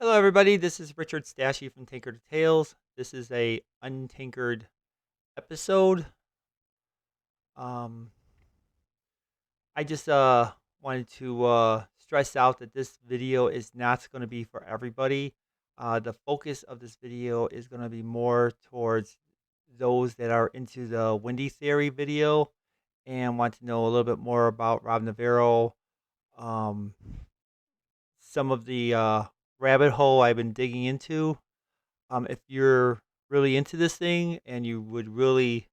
Hello, everybody. This is Richard Stashy from Tanker to Tales. This is a Un-Tankard episode. Um, I just wanted to stress out that this video is not going to be for everybody. The focus of this video is going to be more towards those that are into the Wendy theory video and want to know a little bit more about Rob Navarro. Um, some of the rabbit hole I've been digging into. If you're really into this thing and you would really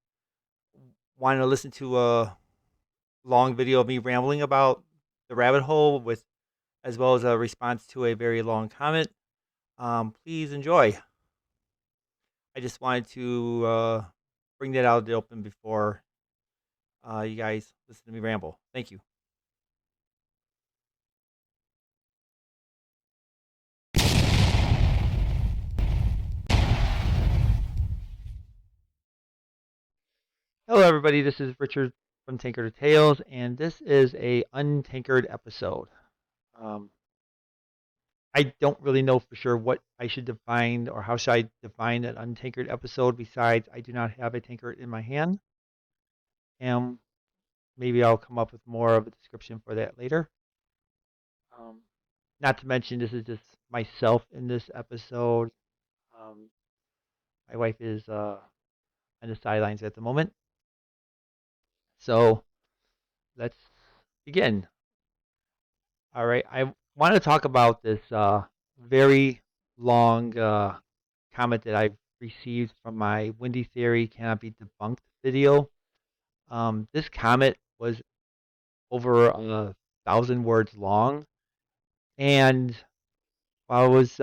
want to listen to a long video of me rambling about the rabbit hole with as well as a response to a very long comment, please enjoy. I just wanted to bring that out of the open before you guys listen to me ramble. Thank you. Hello, everybody. This is Richard from Tanker to Tales, and this is a Un-Tankard episode. Um, I don't really know for sure what I should define or how should I define an Un-Tankard episode. Besides, I do not have a tankard in my hand, and maybe I'll come up with more of a description for that later. Um, Not to mention, this is just myself in this episode. Um, my wife is on the sidelines at the moment, so let's begin. All right, I want to talk about this very long comment that I've received from my Wendy Theory Cannot Be Debunked video. This comment was over 1,000 words long, and while I was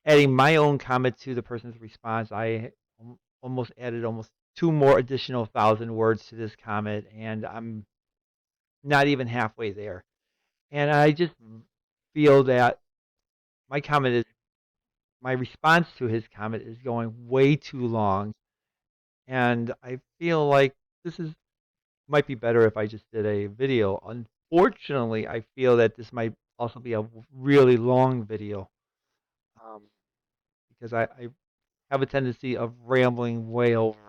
adding my own comment to the person's response, I almost added almost two more additional 1,000 words to this comment, and I'm not even halfway there. And I just feel that my comment is my response to his comment is going way too long, and I feel like this is might be better if I just did a video. Unfortunately, I feel that this might also be a really long video um, because I have a tendency of rambling way over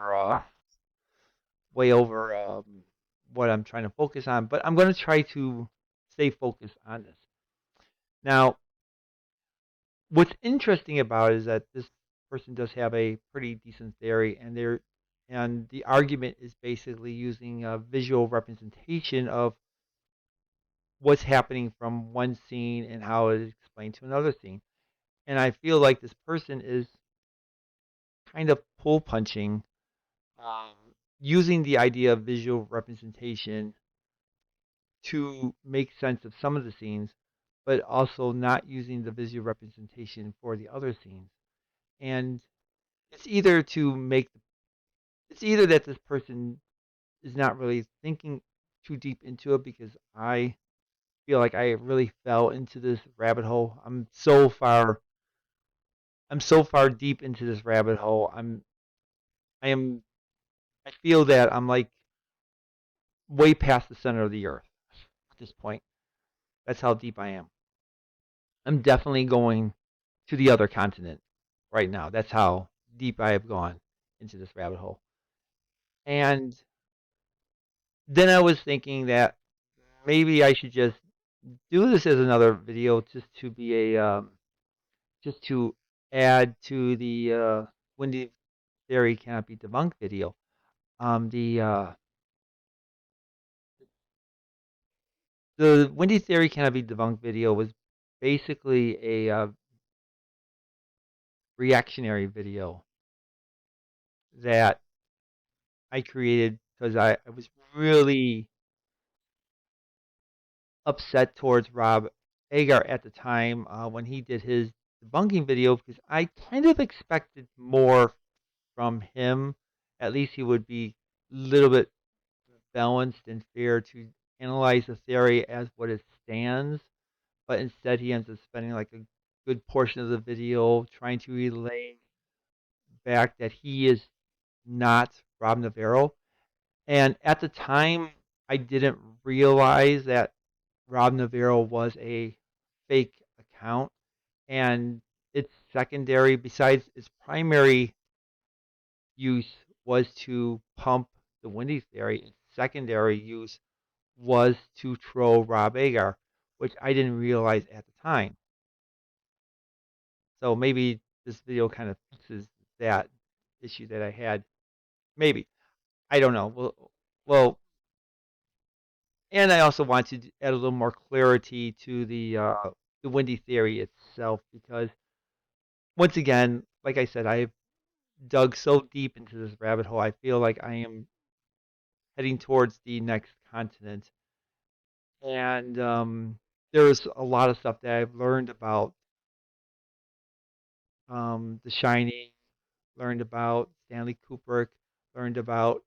what I'm trying to focus on. But I'm going to try to stay focused on this. Now, what's interesting about it is that this person does have a pretty decent theory, and the argument is basically using a visual representation of what's happening from one scene and how it is explained to another scene. And I feel like this person is kind of pull punching, um, using the idea of visual representation to make sense of some of the scenes, but also not using the visual representation for the other scenes. And it's either to make it's either that this person is not really thinking too deep into it because I feel like I really fell into this rabbit hole. I'm so far deep into this rabbit hole. I am I feel that I'm like way past the center of the earth at this point. That's how deep I am. I'm definitely going to the other continent right now. That's how deep I have gone into this rabbit hole. And then I was thinking that maybe I should just do this as another video just to add to the Wendy Theory Cannot Be Debunked video. The the Wendy Theory Cannot Be Debunked video was basically a reactionary video that I created because I was really upset towards Rob Agar at the time when he did his debunking video because I kind of expected more from him. At least he would be a little bit balanced and fair to analyze the theory as what it stands. But instead, he ends up spending like a good portion of the video trying to relay back that he is not Rob Navarro. And at the time, I didn't realize that Rob Navarro was a fake account, and its secondary, besides its primary use was to pump the Wendy theory, its secondary use was to troll Rob Agar, which I didn't realize at the time. So maybe this video kind of fixes that issue that I had. Maybe. I don't know. Well, and I also want to add a little more clarity to the Wendy theory itself because once again, like I said, I've dug so deep into this rabbit hole. I feel like I am heading towards the next continent, and there's a lot of stuff that I've learned about The Shining, learned about Stanley Kubrick, learned about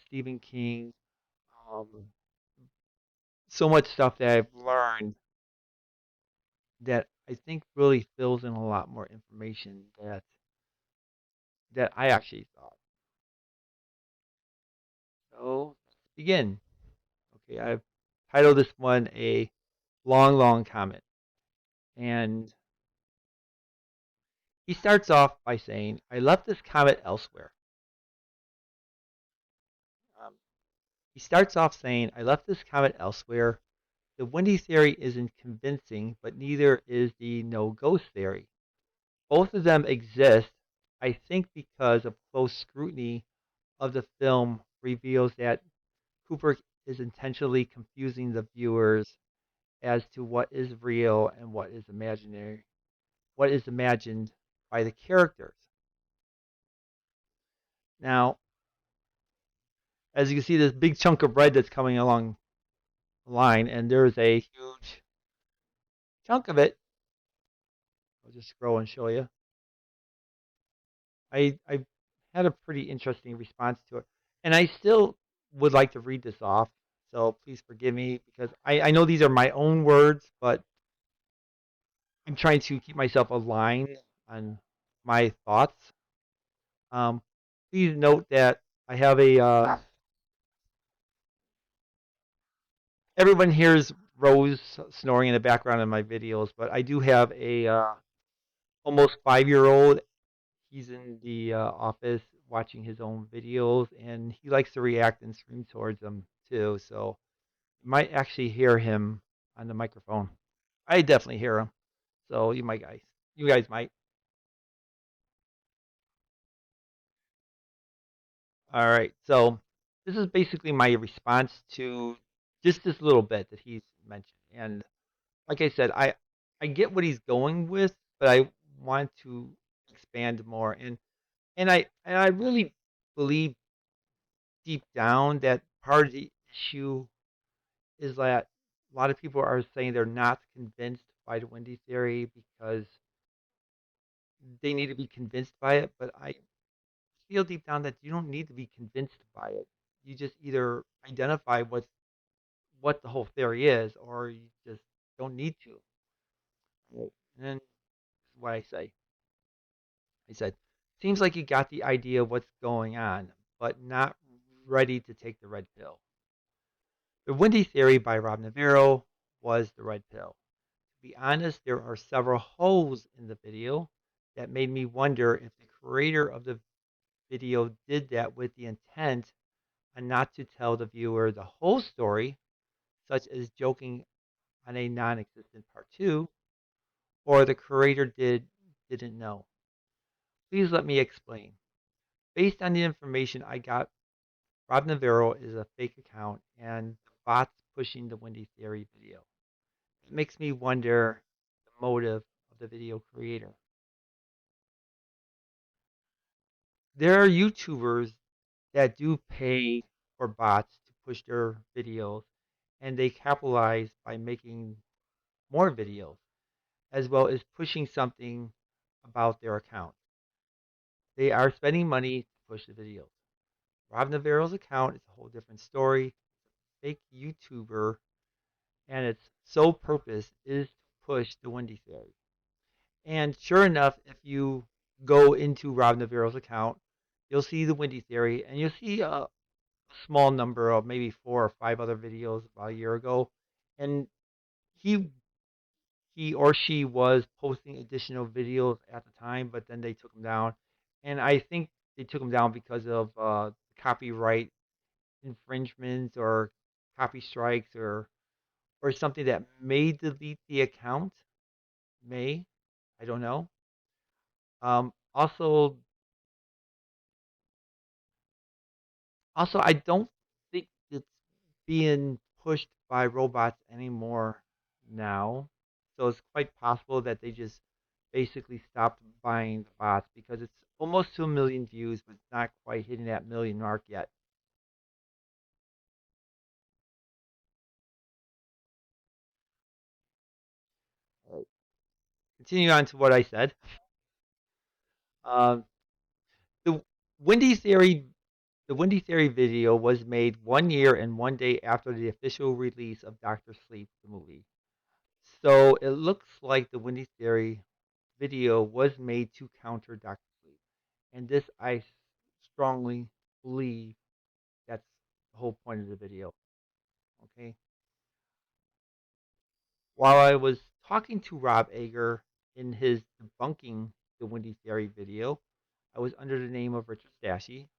Stephen King. Um, so much stuff that I've learned that I think really fills in a lot more information that I actually thought. So let's begin. Okay, I've titled this one a long, long comment, and he starts off by saying, "I left this comment elsewhere." Um, he starts off saying, "I left this comment elsewhere. The Wendy theory isn't convincing, but neither is the no ghost theory. Both of them exist, I think, because of close scrutiny of the film reveals that Kubrick is intentionally confusing the viewers as to what is real and what is imaginary, what is imagined by the characters." Now, as you can see, this big chunk of red that's coming along the line, and there's a huge chunk of it. I'll just scroll and show you. I had a pretty interesting response to it, and I still would like to read this off. So please forgive me because I know these are my own words, but I'm trying to keep myself aligned on my thoughts. Um, Please note that I have a. Everyone hears Rose snoring in the background in my videos, but I do have a almost 5-year old. He's in the office watching his own videos, and he likes to react and scream towards them too. So you might actually hear him on the microphone. I definitely hear him. So you guys might. All right. So this is basically my response to just this little bit that he's mentioned. And like I said, I get what he's going with, but I want to expand more. And I really believe deep down that part of the issue is that a lot of people are saying they're not convinced by the Wendy theory because they need to be convinced by it. But I feel deep down that you don't need to be convinced by it. You just either identify what the whole theory is, or you just don't need to. Right. And then this is what I say. I said, "Seems like you got the idea of what's going on, but not ready to take the red pill." The Wendy theory by Rob Navarro was the red pill. To be honest, there are several holes in the video that made me wonder if the creator of the video did that with the intent on not to tell the viewer the whole story, such as joking on a non-existent part 2, or the creator didn't know. Please let me explain. Based on the information I got, Rob Navarro is a fake account and the bots pushing the Wendy Theory video. It makes me wonder the motive of the video creator. There are YouTubers that do pay for bots to push their videos, and they capitalize by making more videos, as well as pushing something about their account. They are spending money to push the videos. Rob Navarro's account is a whole different story. Fake YouTuber, and its sole purpose is to push the Wendy theory. And sure enough, if you go into Rob Navarro's account, you'll see the Wendy theory, and you'll see a small number of maybe 4 or 5 other videos about a year ago. And he he or she was posting additional videos at the time, but then they took them down. And I think they took them down because of copyright infringements or copy strikes or something that may delete the account. May, I don't know. Also, I don't think it's being pushed by robots anymore now. So it's quite possible that they just basically stopped buying the bots because it's almost to a million views, but it's not quite hitting that million mark yet. All right. Continue on to what I said. Um, the Wendy theory, the Wendy theory video was made 1 year and 1 day after the official release of Doctor Sleep, the movie. So it looks like the Wendy theory video was made to counter Doctor Sleep, and this I strongly believe that's the whole point of the video. Okay. While I was talking to Rob Ager in his debunking the Wendy Theory video, I was under the name of Richard Stashy.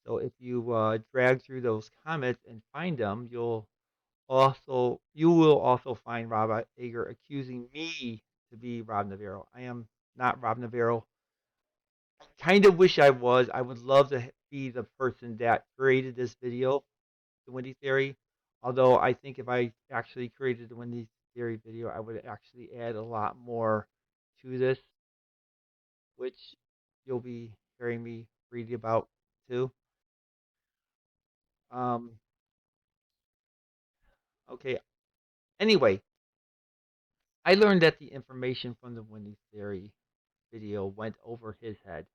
So if you drag through those comments and find them, you will also find Rob Ager accusing me to be Rob Navarro. I am not Rob Navarro. I kind of wish I was. I would love to be the person that created this video, the Wendy Theory. Although I think if I actually created the Wendy Theory video, I would actually add a lot more to this, which you'll be hearing me read about too. Um, okay. Anyway, I learned that the information from the Wendy Theory video went over his head.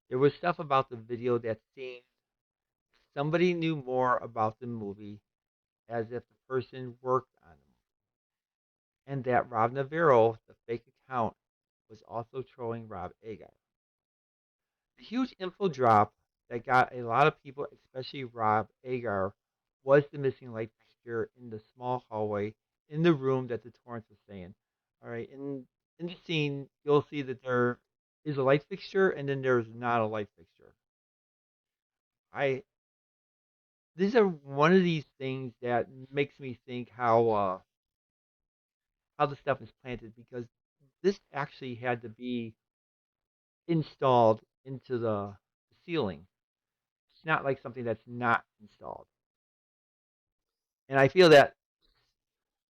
There was stuff about the video that seemed somebody knew more about the movie as if the person worked on the movie. And that Rob Navarro, the fake account, was also trolling Rob Agar. The huge info drop that got a lot of people, especially Rob Agar, was the missing light fixture in the small hallway in the room that the Torrance was staying. All right, in the scene, you'll see that there is a light fixture and then there's not a light fixture. I These are one of these things that makes me think how the stuff is planted because this actually had to be installed into the ceiling. It's not like something that's not installed. And I feel that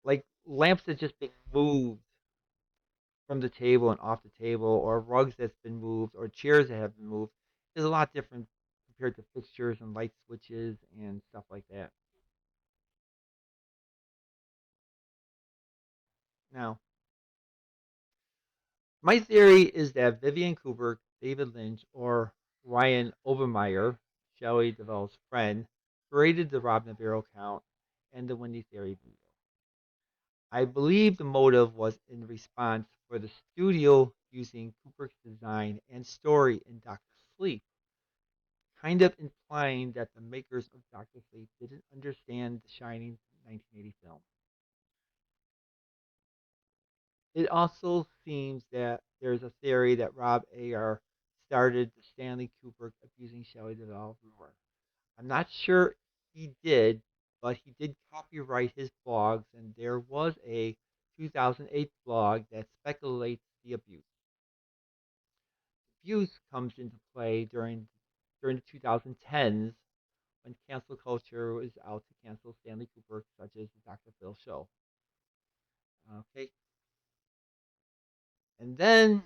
like lamps that just been moved from the table and off the table, or rugs that's been moved, or chairs that have been moved, is a lot different compared to fixtures and light switches and stuff like that. Now, my theory is that Vivian Kubrick, David Lynch, or Ryan Obermeyer, Shelley Duvall's friend, created the Rob Navarro count and the Wendy Theory video. I believe the motive was in response for the studio using Kubrick's design and story in Doctor Sleep, kind of implying that the makers of Doctor Sleep didn't understand the Shining 1980 film. It also seems that there's a theory that Rob Ayer started the Stanley Kubrick abusing Shelley Duvall rumor. I'm not sure he did, but he did copyright his blogs, and there was a 2008 blog that speculates the abuse. Abuse comes into play during the 2010s when cancel culture was out to cancel Stanley Kubrick, such as the Dr. Phil show. Okay, and then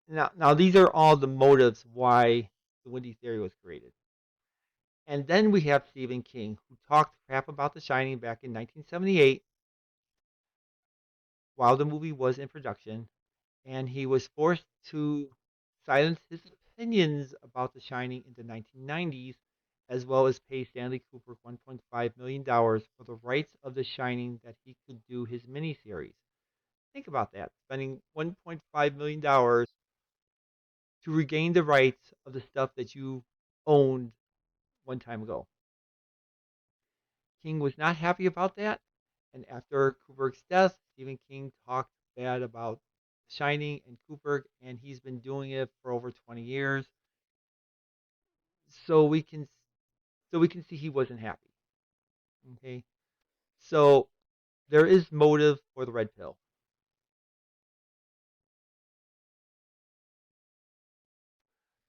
now these are all the motives why the Wendy theory was created. And then we have Stephen King, who talked crap about The Shining back in 1978 while the movie was in production, and he was forced to silence his opinions about The Shining in the 1990s, as well as pay Stanley Kubrick $1.5 million dollars for the rights of The Shining that he could do his miniseries. Think about that, spending $1.5 million dollars to regain the rights of the stuff that you owned one time ago. King was not happy about that, and after Kubrick's death, Stephen King talked bad about Shining and Kubrick, and he's been doing it for over 20 years. So we can see he wasn't happy. Okay, so there is motive for the red pill.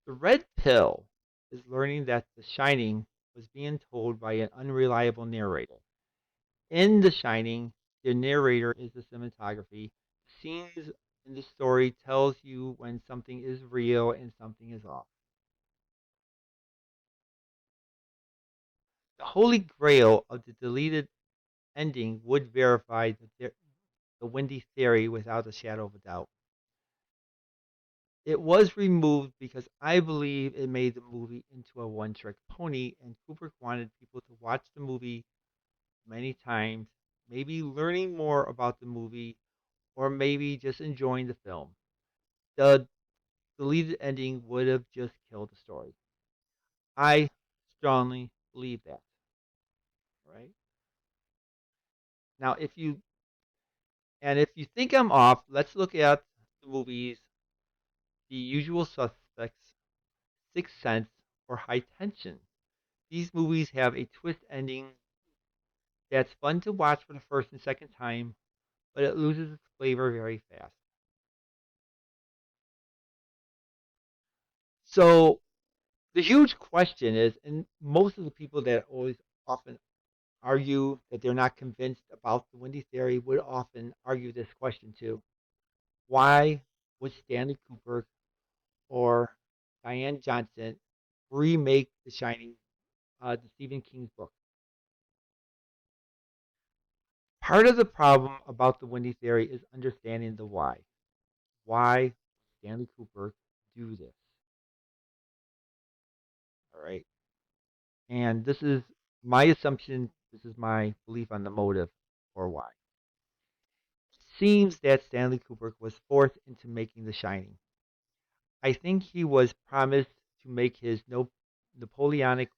The red pill is learning that The Shining was being told by an unreliable narrator. In The Shining, the narrator is the cinematography. Scenes in the story tells you when something is real and something is off. The holy grail of the deleted ending would verify the Wendy theory without a shadow of a doubt. It was removed because I believe it made the movie into a one trick pony, and Kubrick wanted people to watch the movie many times, maybe learning more about the movie, or maybe just enjoying the film. The deleted ending would have just killed the story. I strongly believe that. Right now, if you think I'm off, let's look at the movies The Usual Suspects, Sixth Sense, or High Tension. These movies have a twist ending that's fun to watch for the first and second time, but it loses its flavor very fast. So the huge question is, and most of the people that always often argue that they're not convinced about the Wendy theory would often argue this question too. Why would Stanley Kubrick or Diane Johnson remake The Shining, the Stephen King's book? Part of the problem about the Wendy theory is understanding the why. Why would Stanley Kubrick do this? All right. And this is my assumption, this is my belief on the motive or why. It seems that Stanley Kubrick was forced into making The Shining. I think he was promised to make his Napoleonic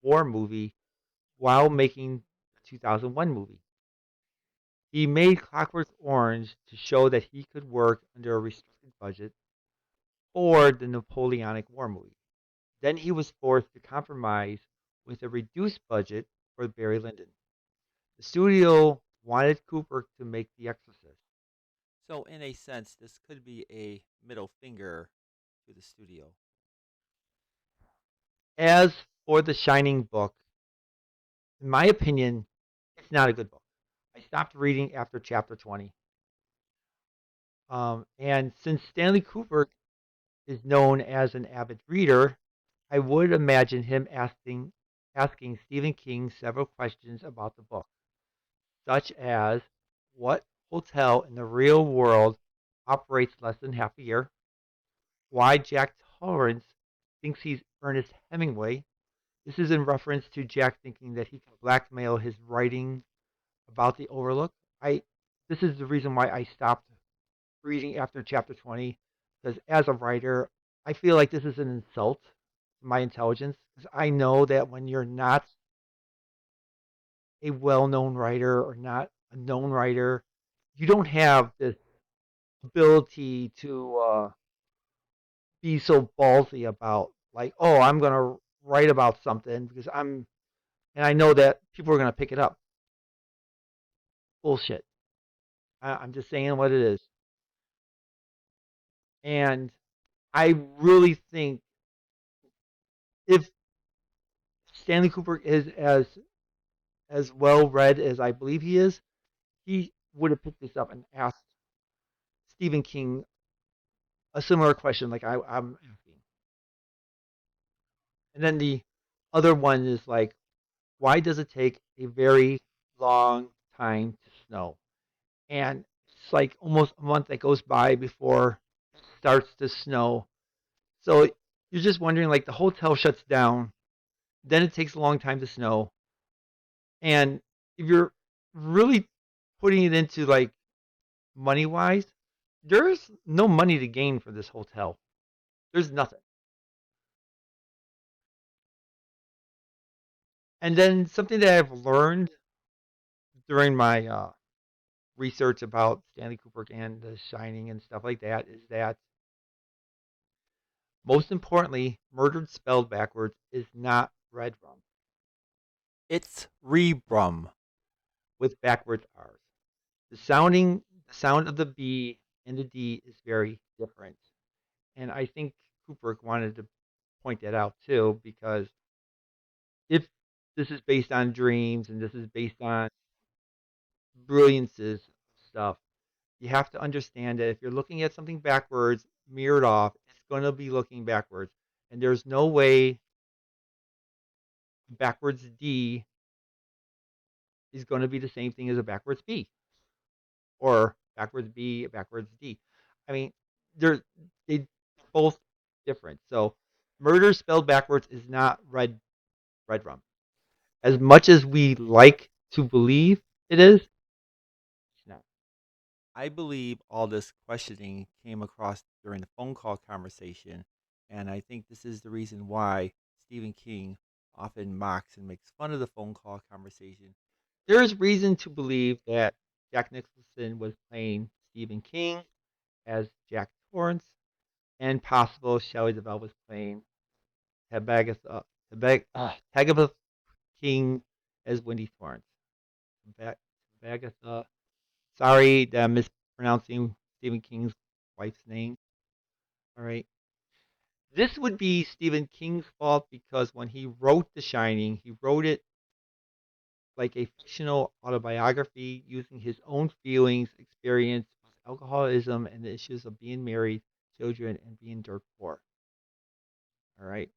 War movie while making the 2001 movie. He made Clockwork Orange to show that he could work under a restricted budget for the Napoleonic War movie. Then he was forced to compromise with a reduced budget for Barry Lyndon. The studio wanted Kubrick to make The Exorcist. So, in a sense, this could be a middle finger to the studio. As for the Shining book, in my opinion, it's not a good book. I stopped reading after chapter 20. And since Stanley Kubrick is known as an avid reader, I would imagine him asking Stephen King several questions about the book, such as what hotel in the real world operates less than half a year, why Jack Torrance thinks he's Ernest Hemingway. This is in reference to Jack thinking that he can blackmail his writing about the Overlook. I This is the reason why I stopped reading after chapter 20, because as a writer, I feel like this is an insult to my intelligence, because I know that when you're not a well-known writer or not a known writer, you don't have this ability to be so ballsy about like, oh, I'm gonna write about something because and I know that people are gonna pick it up. Bullshit. I'm just saying what it is, and I really think if Stanley Cooper is as well read as I believe he is, he would have picked this up and asked Stephen King a similar question like I'm asking. And then the other one is like, why does it take a very long time to snow? And it's like almost a month that goes by before it starts to snow. So you're just wondering, like, the hotel shuts down, then it takes a long time to snow, and if you're really putting it into like money wise, there's no money to gain for this hotel. There's nothing. And then something that I've learned during my research about Stanley Kubrick and The Shining and stuff like that is that most importantly, murdered spelled backwards is not red rum. It's rebrum with backwards R's. The sound of the B and the D is very different. And I think Kubrick wanted to point that out too, because if this is based on dreams and this is based on brilliances stuff, you have to understand that if you're looking at something backwards, mirrored off, it's going to be looking backwards. And there's no way backwards D is going to be the same thing as a backwards B or backwards B, backwards D. I mean, they're both different. So murder spelled backwards is not red rum. As much as we like to believe it is, it's not. I believe all this questioning came across during the phone call conversation, and I think this is the reason why Stephen King often mocks and makes fun of the phone call conversation. There is reason to believe that Jack Nicholson was playing Stephen King as Jack Torrance, and possible Shelley Duvall was playing Tagatha King as Wendy Torrance. Tagatha. Sorry that I'm mispronouncing Stephen King's wife's name. All right. This would be Stephen King's fault because when he wrote The Shining, he wrote it like a fictional autobiography using his own feelings, experience with alcoholism, and the issues of being married, children, and being dirt poor. All right.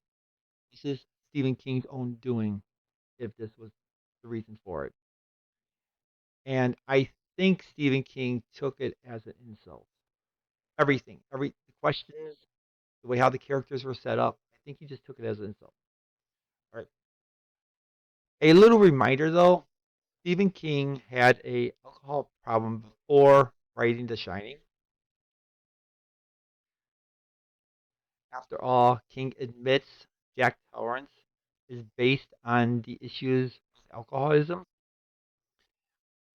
This is Stephen King's own doing if this was the reason for it. And I think Stephen King took it as an insult. Everything, the questions, the way how the characters were set up. I think he just took it as an insult. All right. A little reminder though, Stephen King had a alcohol problem before writing The Shining. After all, King admits Jack Torrance is based on the issues with alcoholism.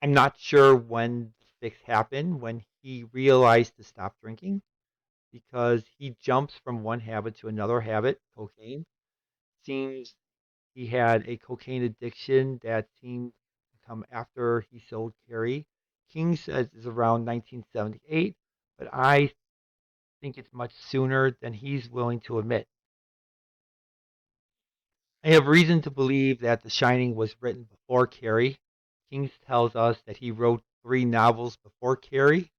I'm not sure when the fix happened, when he realized to stop drinking, because he jumps from one habit to another habit, cocaine. Seems he had a cocaine addiction that seemed to come after he sold Carrie. King says it's around 1978, but I think it's much sooner than he's willing to admit. I have reason to believe that The Shining was written before Carrie. King tells us that he wrote 3 novels before Carrie.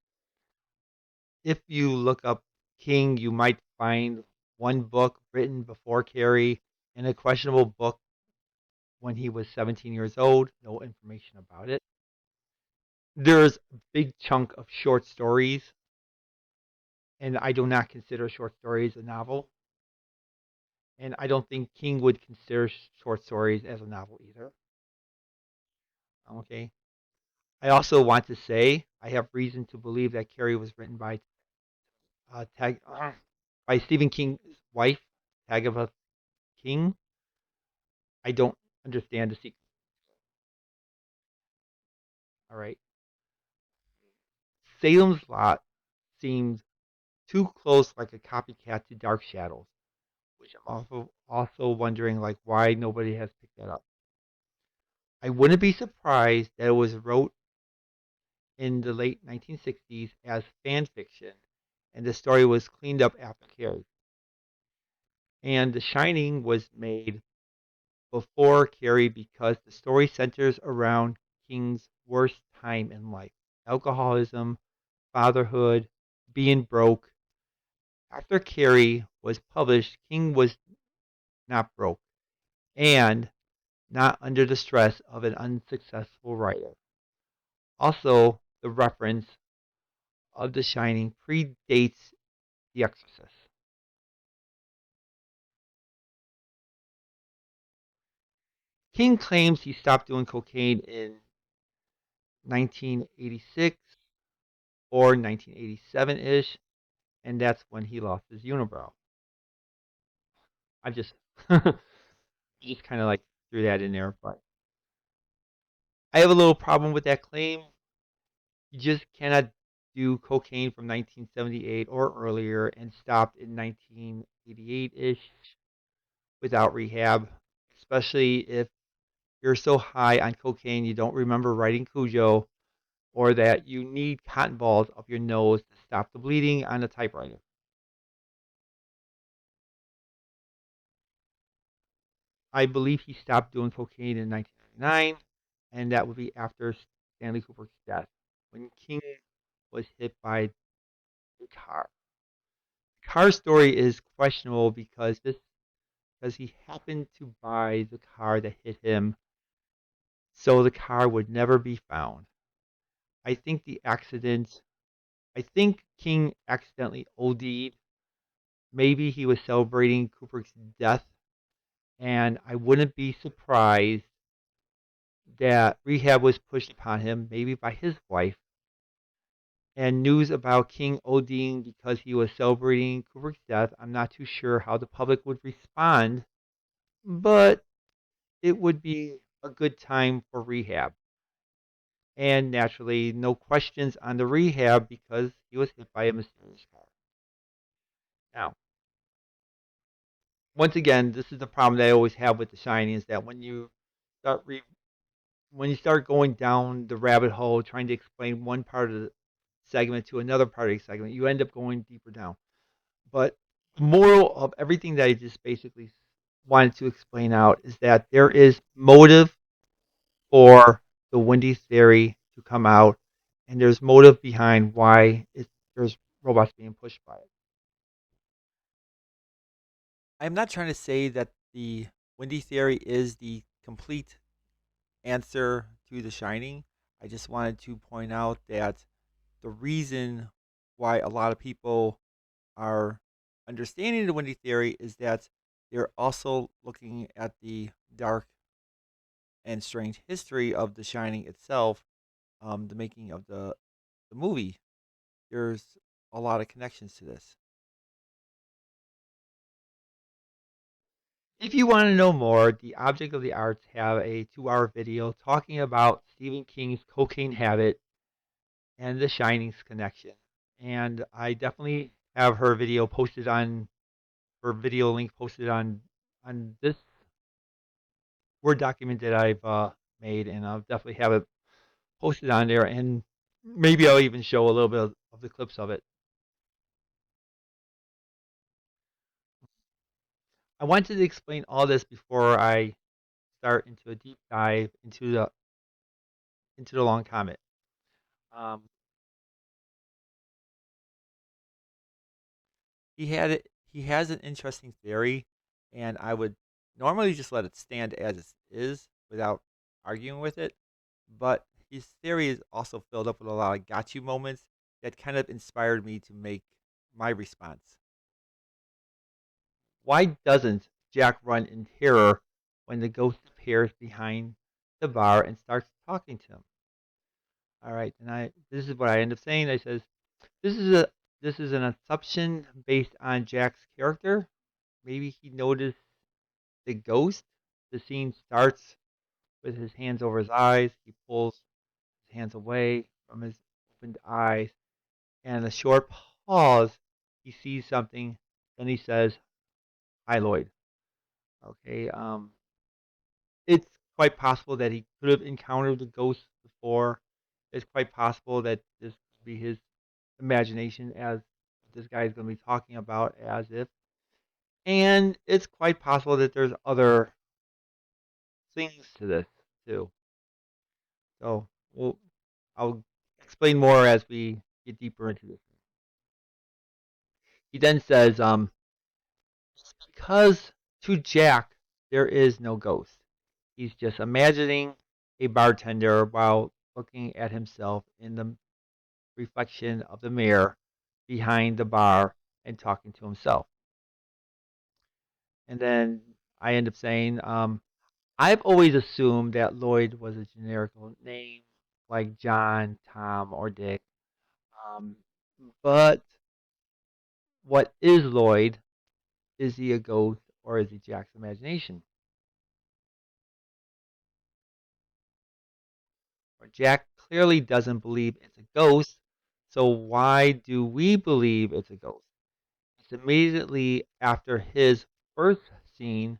If you look up King, you might find one book written before Carrie and a questionable book when he was 17 years old. No information about it. There's a big chunk of short stories, and I do not consider short stories a novel. And I don't think King would consider short stories as a novel either. Okay. I also want to say I have reason to believe that Carrie was written by Tag by Stephen King's wife, Tagatha King. I don't understand the sequel. All right. Salem's Lot seems too close like a copycat to Dark Shadows, which I'm also wondering like why nobody has picked that up. I wouldn't be surprised that it was wrote in the late 1960s as fan fiction, and the story was cleaned up after Carrie. And The Shining was made before Carrie because the story centers around King's worst time in life: alcoholism, fatherhood, being broke. After Carrie was published, King was not broke and not under the stress of an unsuccessful writer. Also, the reference of The Shining predates The Exorcist. King claims he stopped doing cocaine in 1986 or 1987 ish, and that's when he lost his unibrow. I just just kind of like threw that in there, but I have a little problem with that claim. You just cannot do cocaine from 1978 or earlier and stopped in 1988 ish without rehab, especially if you're so high on cocaine you don't remember writing Cujo or that you need cotton balls up your nose to stop the bleeding on a typewriter. I believe he stopped doing cocaine in 1999, and that would be after Stanley Kubrick's death, when King was hit by a car. The car story is questionable because he happened to buy the car that hit him, so the car would never be found. I think the accident. I think King accidentally OD'd. Maybe he was celebrating Kubrick's death, and I wouldn't be surprised that rehab was pushed upon him, maybe by his wife, and news about King ODing because he was celebrating Kubrick's death. I'm not too sure how the public would respond, but it would be a good time for rehab. And naturally, no questions on the rehab because he was hit by a mysterious car. Now, once again, this is the problem that I always have with The Shining is that start re- when you start going down the rabbit hole trying to explain one part of the segment to another part of the segment, you end up going deeper down. But the moral of everything that I just basically wanted to explain out is that there is motive for the Wendy theory to come out, and there's motive behind why there's robots being pushed by it. I'm not trying to say that the Wendy theory is the complete answer to The Shining. I just wanted to point out that the reason why a lot of people are understanding the Wendy theory is that they're also looking at the dark and strange history of The Shining itself, the making of the movie. There's a lot of connections to this. If you want to know more, the Object of the Arts have a 2-hour video talking about Stephen King's cocaine habit and The Shining's connection. And I definitely have her video link posted on this Word document that I've made, and I'll definitely have it posted on there, and maybe I'll even show a little bit of the clips of it. I wanted to explain all this before I start into a deep dive into the long comment. Um, he has an interesting theory, and I would normally just let it stand as it is without arguing with it. But his theory is also filled up with a lot of got you moments that kind of inspired me to make my response. Why doesn't Jack run in terror when the ghost appears behind the bar and starts talking to him? All right, and this is what I end up saying. I says this is a this is an assumption based on Jack's character. Maybe he noticed the ghost. The scene starts with his hands over his eyes. He pulls his hands away from his opened eyes, and a short pause. He sees something, then he says, "Hi, Lloyd." Okay, it's quite possible that he could have encountered the ghost before. It's quite possible that this could be his imagination as this guy is going to be talking about as if. And it's quite possible that there's other things to this too. So I'll explain more as we get deeper into this. He then says, because to Jack there is no ghost. He's just imagining a bartender while looking at himself in the reflection of the mirror behind the bar and talking to himself. And then I end up saying, I've always assumed that Lloyd was a generic name like John, Tom, or Dick. Um, but what is Lloyd? Is he a ghost or is he Jack's imagination? Or Jack clearly doesn't believe it's a ghost. So why do we believe it's a ghost? It's immediately after his first scene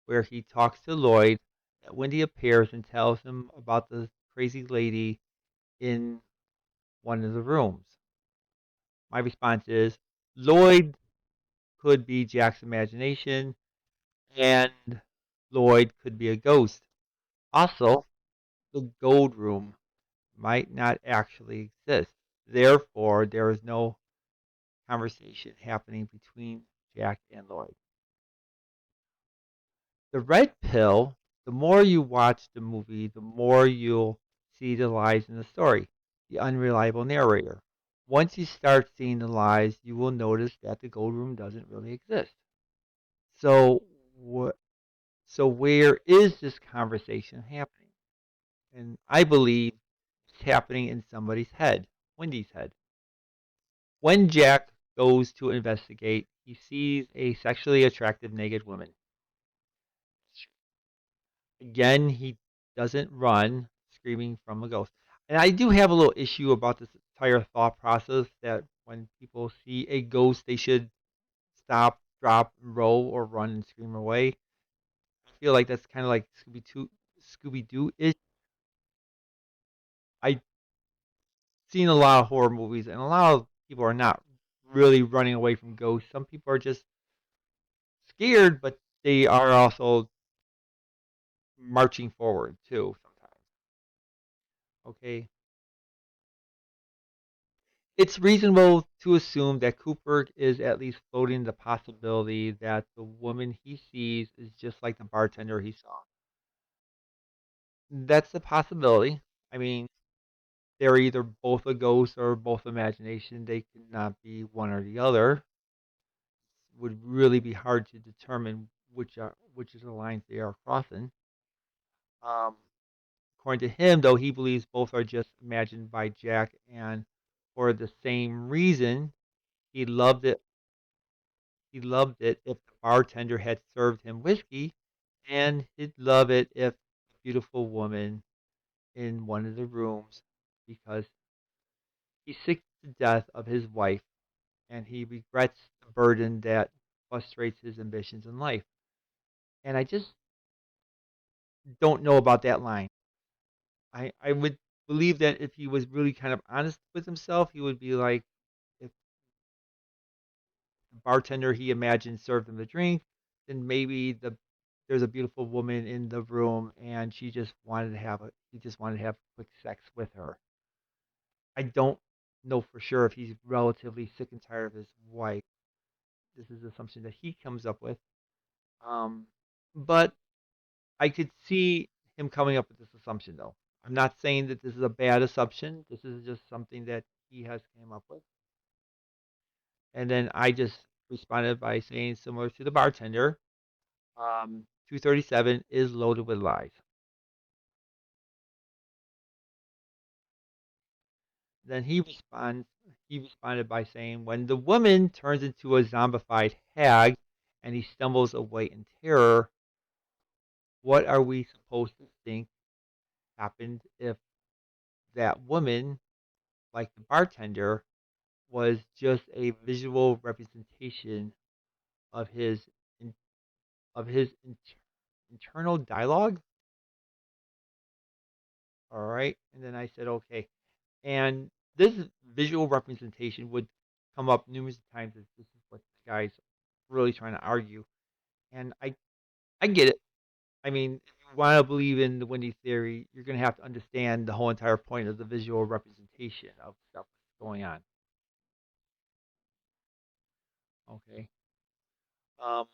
where he talks to Lloyd that Wendy appears and tells him about the crazy lady in one of the rooms. My response is Lloyd could be Jack's imagination, and Lloyd could be a ghost. Also, the gold room might not actually exist. Therefore, there is no conversation happening between Jack and Lloyd. The red pill, the more you watch the movie, the more you'll see the lies in the story, the unreliable narrator. Once you start seeing the lies, you will notice that the gold room doesn't really exist. So, so where is this conversation happening? And I believe it's happening in somebody's head, Wendy's head. When Jack goes to investigate, he sees a sexually attractive naked woman. Again, he doesn't run screaming from a ghost. And I do have a little issue about this entire thought process that when people see a ghost, they should stop, drop, and roll, or run and scream away. I feel like that's kind of like Scooby Doo ish. I've seen a lot of horror movies, and a lot of people are not really running away from ghosts. Some people are just scared, but they are also marching forward too sometimes. Okay, it's reasonable to assume that Cooper is at least floating the possibility that the woman he sees is just like the bartender he saw. That's a possibility. I mean, they're either both a ghost or both imagination. They cannot be one or the other. It would really be hard to determine which is the lines they are crossing. Um, According to him, though, he believes both are just imagined by Jack, and for the same reason, he loved it He loved it if the bartender had served him whiskey, and he'd love it if the beautiful woman in one of the rooms, because he's sick to death of his wife, and he regrets the burden that frustrates his ambitions in life. And I just don't know about that line. I would believe that if he was really kind of honest with himself, he would be like, if the bartender he imagined served him the drink, then maybe there's a beautiful woman in the room and he just wanted to have quick sex with her. I don't know for sure if he's relatively sick and tired of his wife. This is the assumption that he comes up with. Um, but I could see him coming up with this assumption though. I'm not saying that this is a bad assumption. This is just something that he has came up with. And then I just responded by saying similar to the bartender, 237 is loaded with lies. Then he responded by saying, when the woman turns into a zombified hag and he stumbles away in terror, what are we supposed to think happened if that woman, like the bartender, was just a visual representation of of his internal dialogue? All right. And then I said, okay. And this visual representation would come up numerous times as this is what the guy's really trying to argue. And I get it. I mean, if you want to believe in the Wendy theory, you're going to have to understand the whole entire point of the visual representation of stuff that's going on. Okay. Um,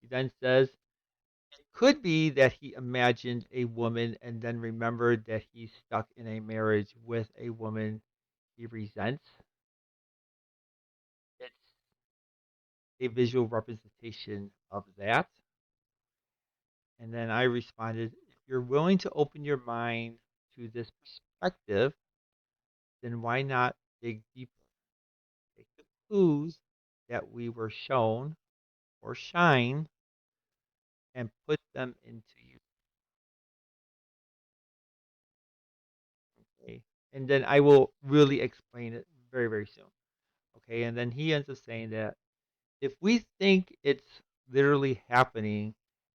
he then says it could be that he imagined a woman and then remembered that he's stuck in a marriage with a woman he resents. It's a visual representation of that. And then I responded, if you're willing to open your mind to this perspective, then why not dig deeper? Take the clues that we were shown or shine and put them into use. and then I will really explain it very, very soon. Okay, and then he ends up saying that if we think it's literally happening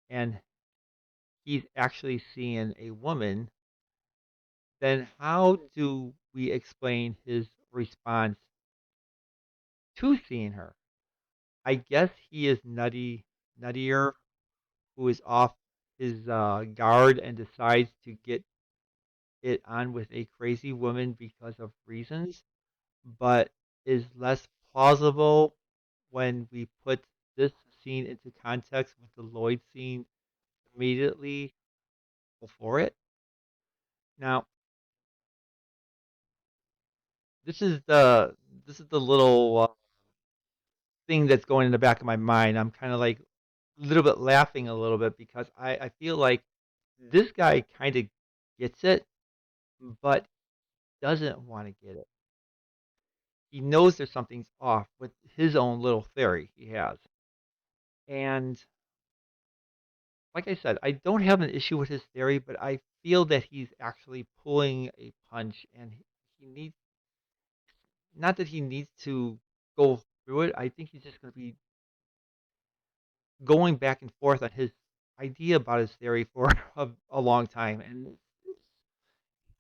and he's actually seeing a woman, then how do we explain his response to seeing her? I guess he is nuttier, who is off his guard and decides to get it on with a crazy woman because of reasons, but is less plausible when we put this scene into context with the Lloyd scene immediately before it. Now, this is the this is the little thing that's going in the back of my mind. I'm kind of like a little bit laughing a little bit because I feel like this guy kind of gets it, but doesn't want to get it. He knows there's something's off with his own little theory he has. And like I said, I don't have an issue with his theory, but I feel that he's actually pulling a punch and he needs, not that he needs to go through it. I think he's just going to be going back and forth on his idea about his theory for a long time. And it's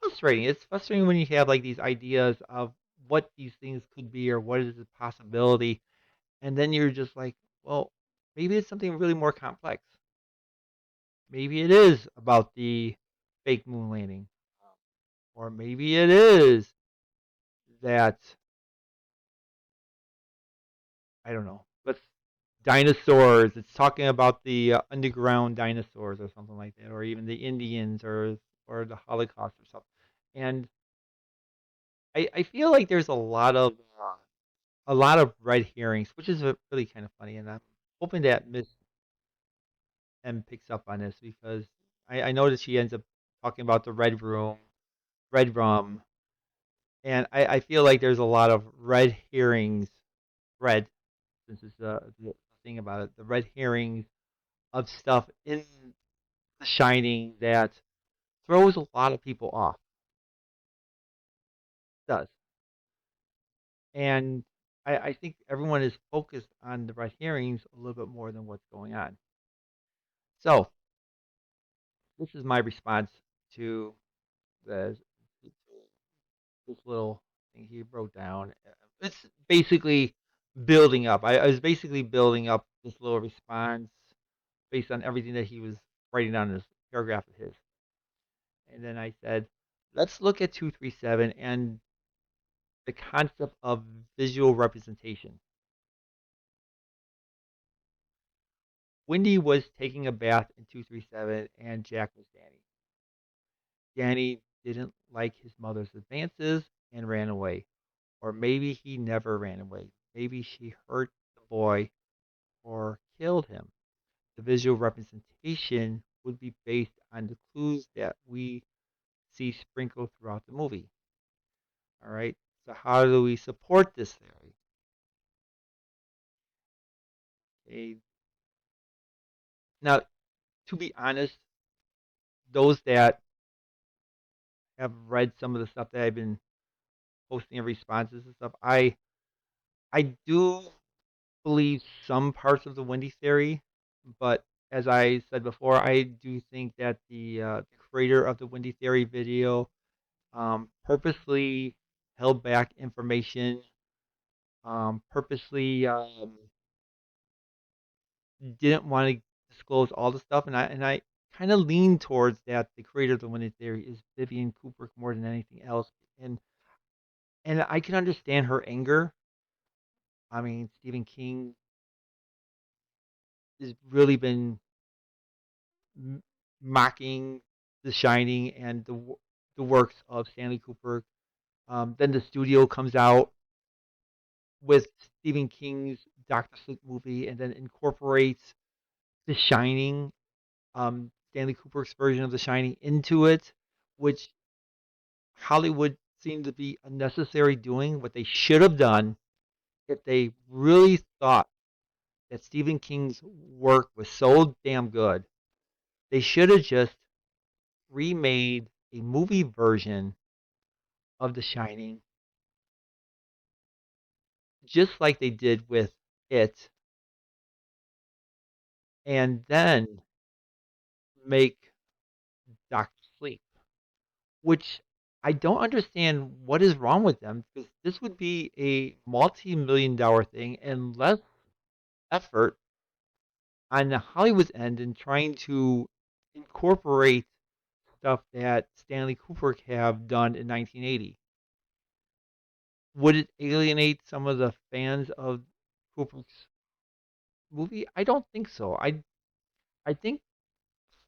frustrating. It's frustrating when you have like these ideas of what these things could be or what is a possibility. And then you're just like, well, maybe it's something really more complex. Maybe it is about the fake moon landing. Or maybe it is that, I don't know, let's dinosaurs. It's talking about the underground dinosaurs or something like that, or even the Indians or the Holocaust or something. And I feel like there's a lot of red herrings, which is really kind of funny. And I'm hoping that Miss M picks up on this because I know that she ends up talking about the red room, red rum, and I feel like there's a lot of red herrings, red, since it's the thing about it, the red herrings of stuff in The Shining that throws a lot of people off. It does. And I think everyone is focused on the red herrings a little bit more than what's going on. So this is my response to the this little thing he wrote down. It's basically building up. I was basically building up this little response based on everything that he was writing down in this paragraph of his. And then I said, let's look at 237 and the concept of visual representation. Wendy was taking a bath in 237 and Jack was Danny. Danny didn't like his mother's advances and ran away. Or maybe he never ran away. Maybe she hurt the boy or killed him. The visual representation would be based on the clues that we see sprinkled throughout the movie. All right. So how do we support this theory? Okay. Now, to be honest, those that have read some of the stuff that I've been posting in responses and stuff, I do believe some parts of the Wendy theory, but as I said before, I do think that the creator of the Wendy theory video purposely held back information, purposely didn't want to disclose all the stuff, and I kind of lean towards that the creator of the Winning Theory is Vivian Kubrick more than anything else, and I can understand her anger. I mean, Stephen King has really been m- mocking The Shining and the works of Stanley Kubrick. Then the studio comes out with Stephen King's Doctor Sleep movie and then incorporates The Shining, Stanley Kubrick's version of The Shining, into it, which Hollywood seemed to be unnecessary doing. What they should have done, if they really thought that Stephen King's work was so damn good, they should have just remade a movie version of The Shining, just like they did with It, and then make Doctor Sleep, which I don't understand what is wrong with them because this would be a multi-million-dollar thing and less effort on Hollywood's end in trying to incorporate stuff that Stanley Kubrick have done in 1980. Would it alienate some of the fans of Kubrick's movie? I don't think so. I think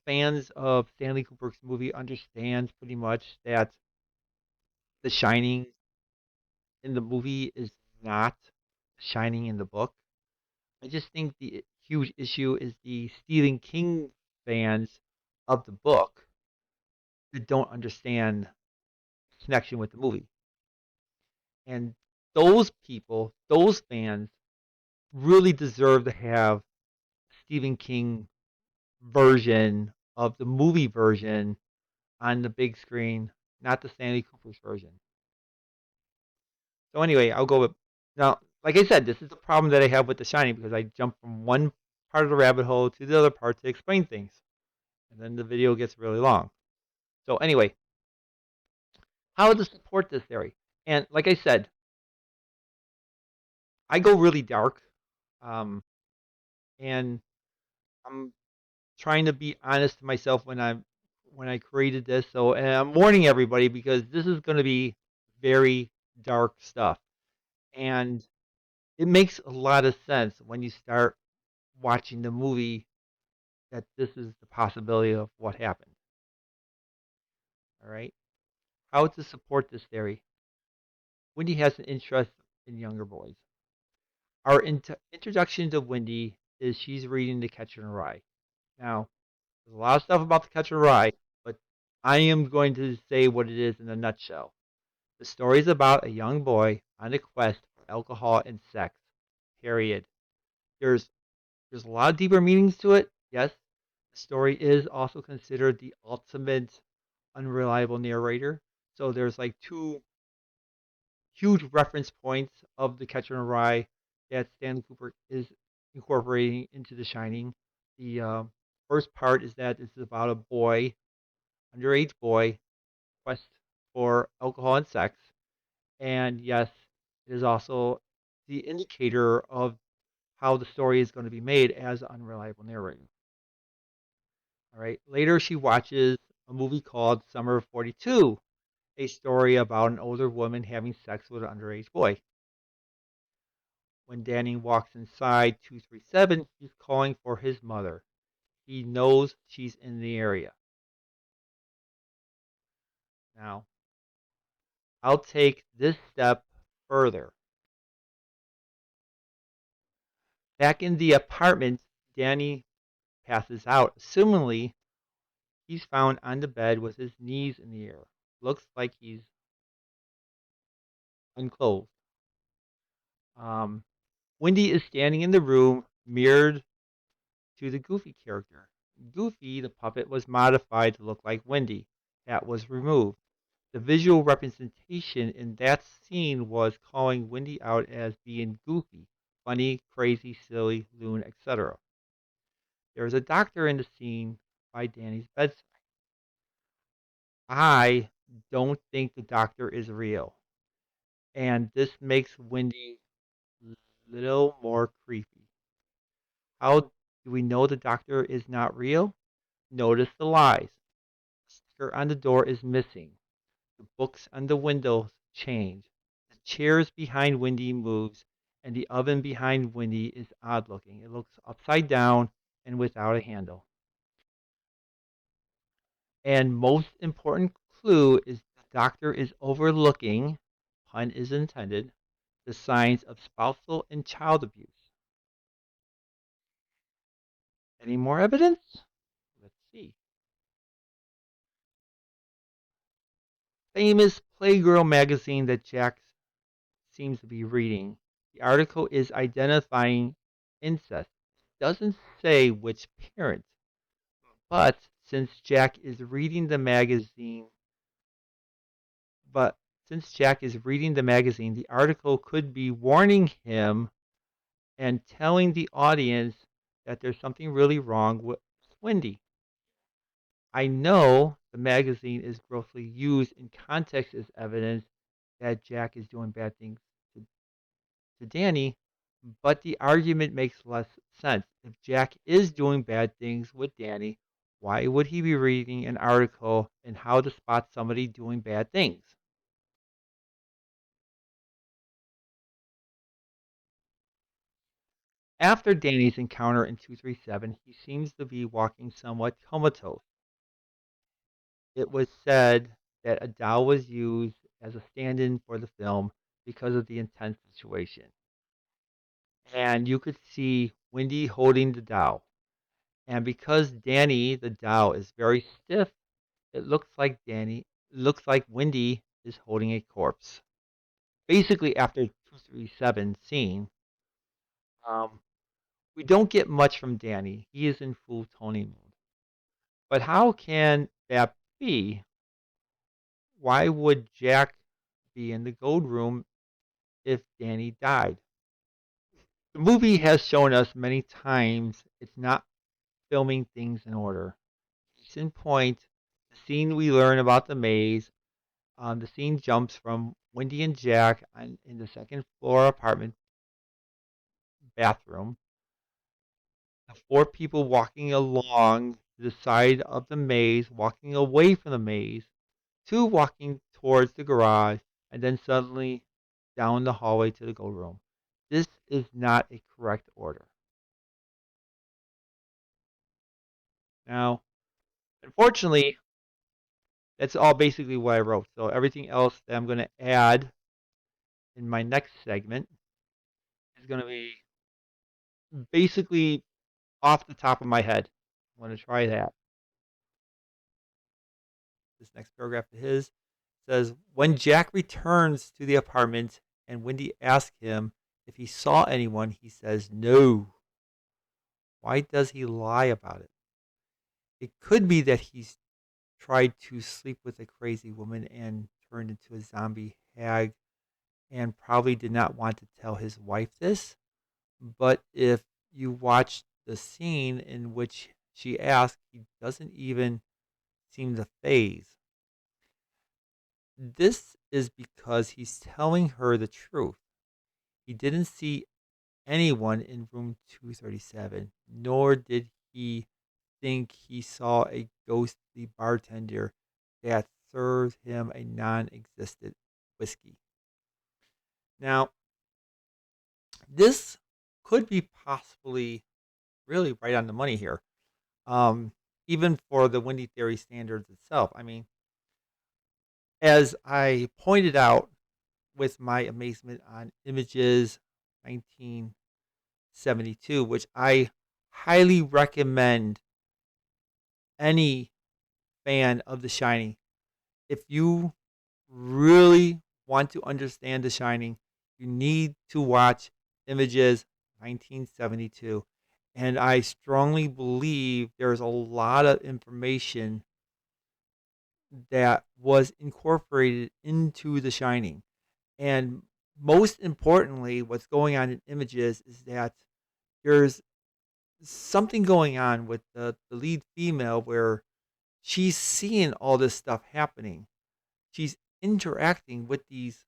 fans of Stanley Kubrick's movie understand pretty much that The Shining in the movie is not Shining in the book. I just think the huge issue is the Stephen King fans of the book that don't understand connection with the movie. And those people, those fans, really deserve to have Stephen King version of the movie version on the big screen, not the Stanley Kubrick's version. So anyway, I'll go with now. Like I said, this is the problem that I have with The Shining because I jump from one part of the rabbit hole to the other part to explain things, and then the video gets really long. So anyway, how to support this theory? And like I said, I go really dark, um, and I'm trying to be honest to myself when I created this. So and I'm warning everybody because this is going to be very dark stuff, and it makes a lot of sense when you start watching the movie that this is the possibility of what happened. All right, how to support this theory? Wendy has an interest in younger boys. Our introduction to Wendy is she's reading The Catcher in the Rye. Now, there's a lot of stuff about The Catcher in the Rye, but I am going to say what it is in a nutshell. The story is about a young boy on a quest for alcohol and sex. Period. There's there's a lot of deeper meanings to it. Yes, the story is also considered the ultimate unreliable narrator. So there's like two huge reference points of The Catcher in the Rye that Stanley Kubrick is incorporating into The Shining. The first part is that this is about a boy, underage boy, quest for alcohol and sex. And yes, it is also the indicator of how the story is going to be made as unreliable narrator. All right. Later, she watches a movie called Summer of 42, a story about an older woman having sex with an underage boy. When Danny walks inside 237, he's calling for his mother. He knows she's in the area. Now, I'll take this step further. Back in the apartment, Danny passes out. Assumingly, he's found on the bed with his knees in the air. Looks like he's unclothed. Um, Wendy is standing in the room, mirrored to the Goofy character. Goofy, the puppet, was modified to look like Wendy. That was removed. The visual representation in that scene was calling Wendy out as being goofy, funny, crazy, silly, loon, etc. There is a doctor in the scene by Danny's bedside. I don't think the doctor is real, and this makes Wendy a little more creepy. How do we know the doctor is not real? Notice the lies. The sticker on the door is missing. The books on the windows change. The chairs behind Wendy moves, and the oven behind Wendy is odd looking. It looks upside down and without a handle. And most important clue is the doctor is overlooking, pun is intended, the signs of spousal and child abuse. Any more evidence? Let's see. Famous Playgirl magazine that Jack seems to be reading. The article is identifying incest. It doesn't say which parent, but since Jack is reading the magazine, but since Jack is reading the magazine, the article could be warning him and telling the audience that there's something really wrong with Wendy. I know the magazine is grossly used in context as evidence that Jack is doing bad things to, to Danny, but the argument makes less sense. If Jack is doing bad things with Danny, why would he be reading an article on how to spot somebody doing bad things? After Danny's encounter in 237, he seems to be walking somewhat comatose. It was said that a doll was used as a stand in for the film because of the intense situation. And you could see Wendy holding the doll. And because Danny, the doll, is very stiff, it looks like Wendy is holding a corpse. Basically, after 237 scene, um, we don't get much from Danny. He is in full Tony mode. But how can that be? Why would Jack be in the gold room if Danny died? The movie has shown us many times it's not filming things in order. Case in point, the scene we learn about the maze, the scene jumps from Wendy and Jack in the second floor apartment bathroom. The four people walking along the side of the maze, walking away from the maze, two walking towards the garage, and then suddenly down the hallway to the gold room. This is not a correct order. Now, unfortunately, that's all basically what I wrote. So everything else that I'm going to add in my next segment is going to be basically off the top of my head. I'm going to try that. This next paragraph of his says, when Jack returns to the apartment and Wendy asks him if he saw anyone, he says no. Why does he lie about it? It could be that he's tried to sleep with a crazy woman and turned into a zombie hag and probably did not want to tell his wife this. But if you watch the scene in which she asks, he doesn't even seem to phase. This is because he's telling her the truth. He didn't see anyone in room 237, nor did he think he saw a ghostly bartender that served him a non existent whiskey. Now, this could be possibly really right on the money here, um, even for the Wendy Theory standards itself. I mean, as I pointed out with my amazement on Images 1972, which I highly recommend any fan of The Shining. If you really want to understand The Shining, you need to watch Images 1972. And I strongly believe there's a lot of information that was incorporated into The Shining. And most importantly, what's going on in Images is that there's something going on with the lead female where she's seeing all this stuff happening. She's interacting with these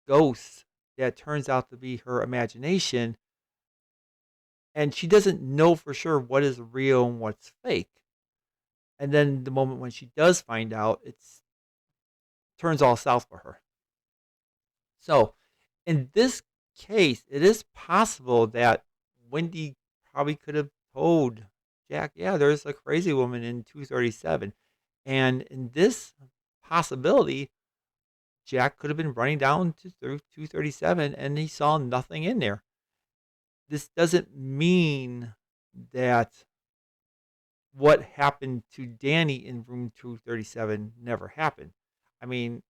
ghosts that turns out to be her imagination, and she doesn't know for sure what is real and what's fake. And then the moment when she does find out, it's turns all south for her. So, in this case, it is possible that Wendy probably could have told Jack, yeah, there's a crazy woman in 237. And in this possibility, Jack could have been running down to 237 and he saw nothing in there. This doesn't mean that what happened to Danny in room 237 never happened. I mean,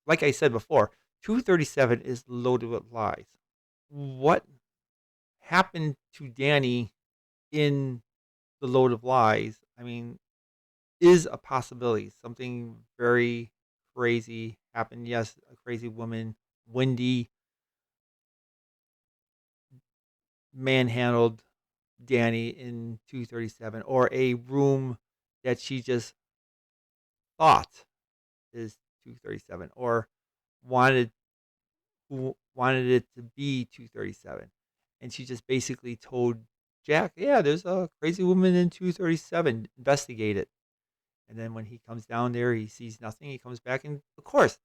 like I said before, 237 is loaded with lies. What happened to Danny in the load of lies? I mean, is a possibility. Something very crazy happened. Yes, a crazy woman, Wendy, manhandled Danny in 237, or a room that she just thought is 237, or wanted who wanted it to be 237. And she just basically told Jack, yeah, there's a crazy woman in 237, investigate it. And then when he comes down there, he sees nothing. He comes back, and of course,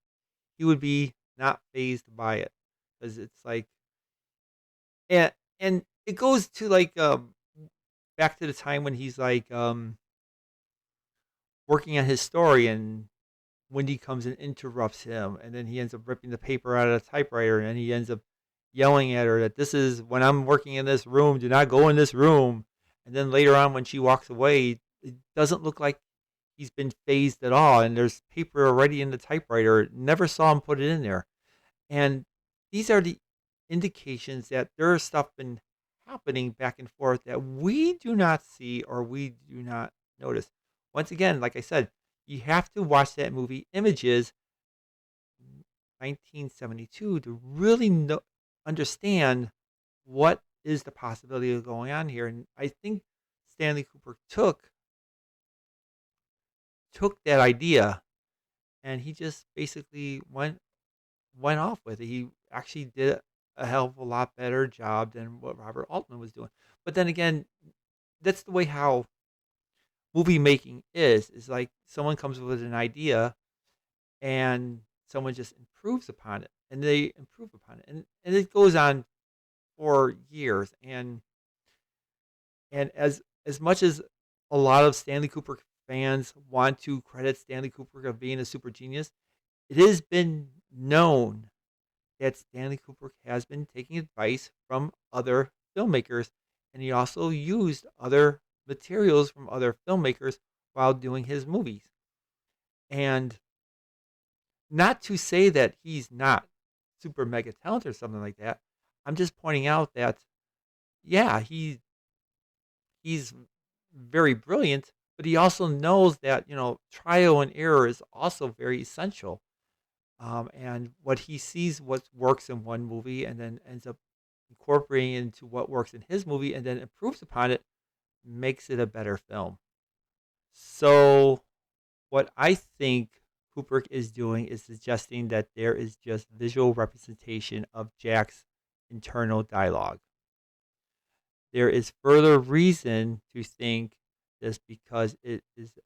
he would be not phased by it, because it's like, and it goes to like back to the time when he's like working on his story, and Wendy comes and interrupts him, and then he ends up ripping the paper out of the typewriter, and he ends up yelling at her that this is when I'm working in this room, do not go in this room. And then later on, when she walks away, it doesn't look like he's been phased at all, and there's paper already in the typewriter. Never saw him put it in there. And these are the indications that there's stuff been happening back and forth that we do not see or we do not notice. Once again, like I said, you have to watch that movie Images 1972 to really understand what is the possibility of going on here. And I think Stanley Cooper took that idea, and he just basically went off with it. He actually did a hell of a lot better job than what Robert Altman was doing. But then again, that's the way how movie making is. Is like someone comes with an idea, and someone just improves upon it, and they improve upon it, and it goes on for years. And as much as a lot of Stanley Kubrick fans want to credit Stanley Kubrick of being a super genius, it has been known that Stanley Kubrick has been taking advice from other filmmakers, and he also used other materials from other filmmakers while doing his movies. And not to say that he's not super mega talented or something like that. I'm just pointing out that yeah, he's very brilliant, but he also knows that trial and error is also very essential. And what he sees what works in one movie and then ends up incorporating into what works in his movie and then improves upon it makes it a better film. So what I think Kubrick is doing is suggesting that there is just visual representation of Jack's internal dialogue. There is further reason to think this because it's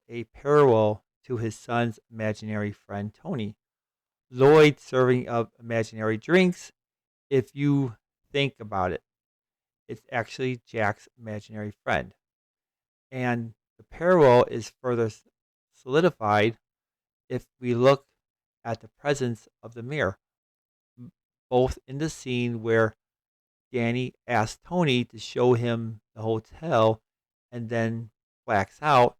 a parallel to his son's imaginary friend Tony. Lloyd serving up imaginary drinks. If you think about it, it's actually Jack's imaginary friend. And the parallel is further solidified if we look at the presence of the mirror, both in the scene where Danny asks Tony to show him the hotel and then blacks out,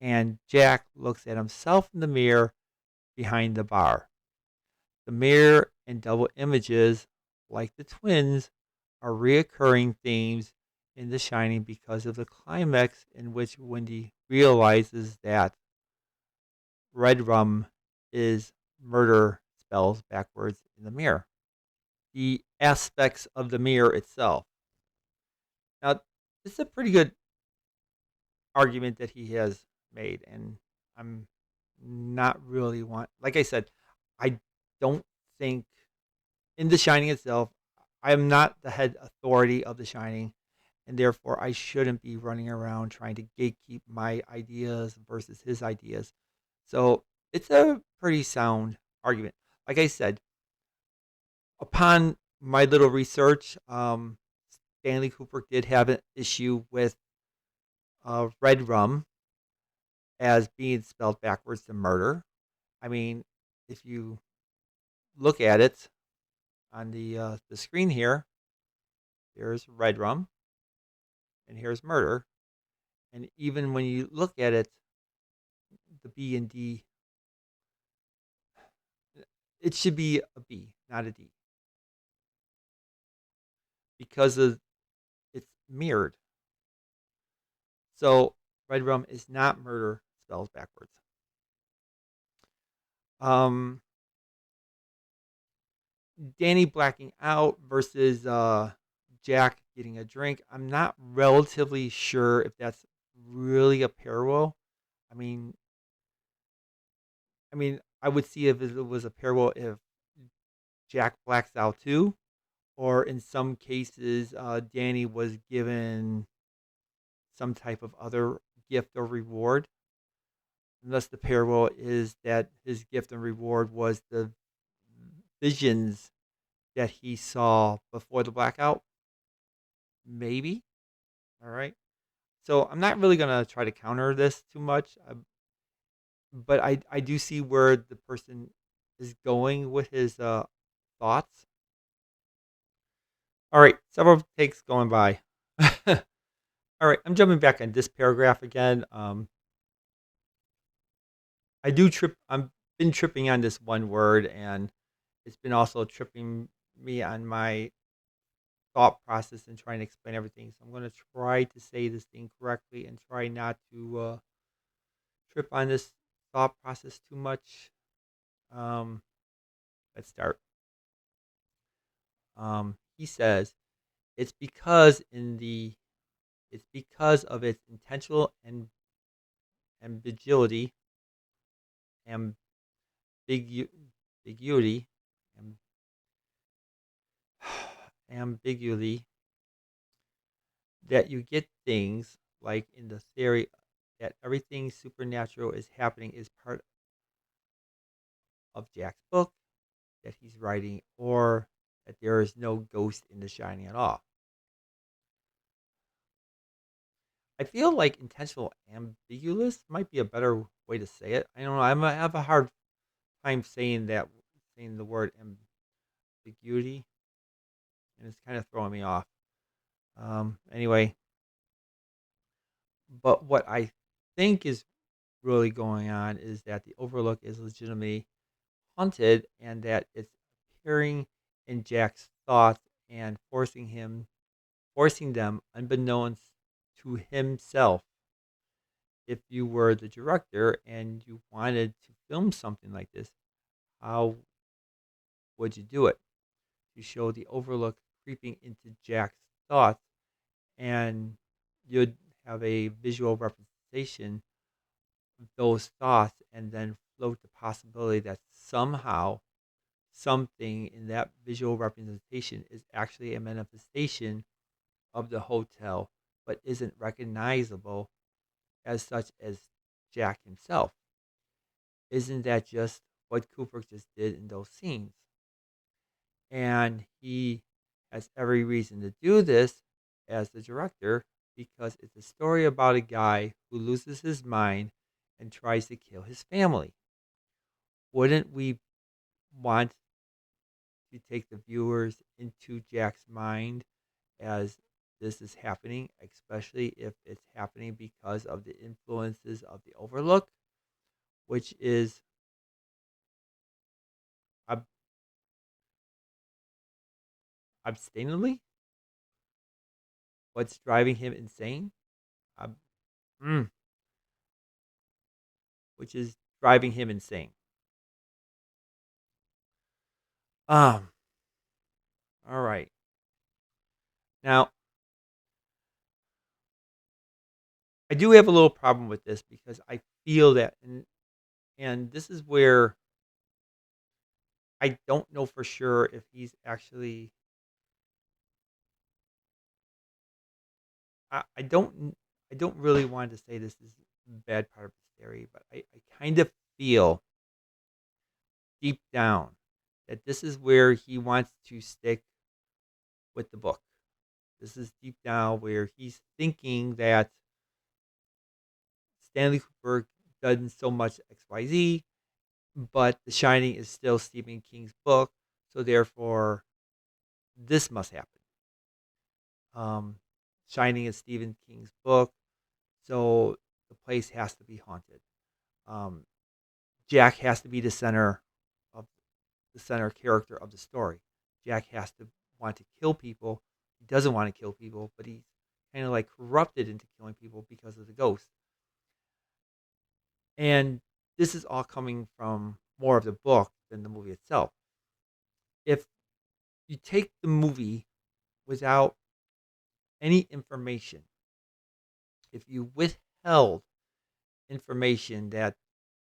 and Jack looks at himself in the mirror behind the bar. The mirror and double images, like the twins, are reoccurring themes in The Shining because of the climax in which Wendy realizes that red rum is murder spells backwards in the mirror. The aspects of the mirror itself. Now, this is a pretty good argument that he has made, and I'm not really like I said, I don't think in The Shining itself, I am not the head authority of The Shining, and therefore I shouldn't be running around trying to gatekeep my ideas versus his ideas. So it's a pretty sound argument. Like I said, upon my little research, Stanley Kubrick did have an issue with red rum as being spelled backwards to murder. I mean, if you look at it on the screen here, there's red rum, and here's murder. And even when you look at it, the B and D, it should be a B, not a D, because of it's mirrored. So red rum is not murder spells backwards. Um, Danny blacking out versus Jack getting a drink. I'm not relatively sure if that's really a parallel. I mean, I would see if it was a parallel if Jack blacks out too, or in some cases, Danny was given some type of other gift or reward. Unless the parallel is that his gift and reward was the visions that he saw before the blackout. Maybe. All right. So I'm not really going to try to counter this too much, but I do see where the person is going with his thoughts. All right. Several takes going by. All right. I'm jumping back on this paragraph again. I do trip. I've been tripping on this one word, and it's been also tripping me on my thought process and trying to explain everything. So I'm going to try to say this thing correctly and try not to trip on this thought process too much. Um, let's start. He says it's because of its intentional and ambiguity, ambigu- ambiguity, am- ambiguity that you get things like in the theory that everything supernatural is happening is part of Jack's book that he's writing, or that there is no ghost in The Shining at all. I feel like intentional ambiguous might be a better way to say it. I don't know. I have a hard time saying the word ambiguity, and it's kind of throwing me off. Anyway, but what I think is really going on is that the Overlook is legitimately haunted, and that it's appearing in Jack's thoughts and forcing them unbeknownst to himself. If you were the director and you wanted to film something like this, how would you do it? You show the Overlook creeping into Jack's thoughts, and you'd have a visual representation of those thoughts, and then float the possibility that somehow something in that visual representation is actually a manifestation of the hotel, but isn't recognizable as such as Jack himself. Isn't that just what Kubrick just did in those scenes? And he has every reason to do this as the director, because it's a story about a guy who loses his mind and tries to kill his family. Wouldn't we want to take the viewers into Jack's mind as this is happening, especially if it's happening because of the influences of the Overlook, which is ab- abstinently what's driving him insane, ab- mm, which is driving him insane. Um, all right. Now, I do have a little problem with this because I feel that, and this is where I don't know for sure if he's actually. I don't. I don't really want to say this is a bad part of his theory, but I kind of feel deep down that this is where he wants to stick with the book. This is deep down where he's thinking that Stanley Kubrick done so much XYZ, but The Shining is still Stephen King's book, so therefore this must happen. Um, Shining is Stephen King's book, so the place has to be haunted. Um, Jack has to be of the center character of the story. Jack has to want to kill people. He doesn't want to kill people, but he's kind of like corrupted into killing people because of the ghost. And this is all coming from more of the book than the movie itself. If you take the movie without any information, if you withheld information that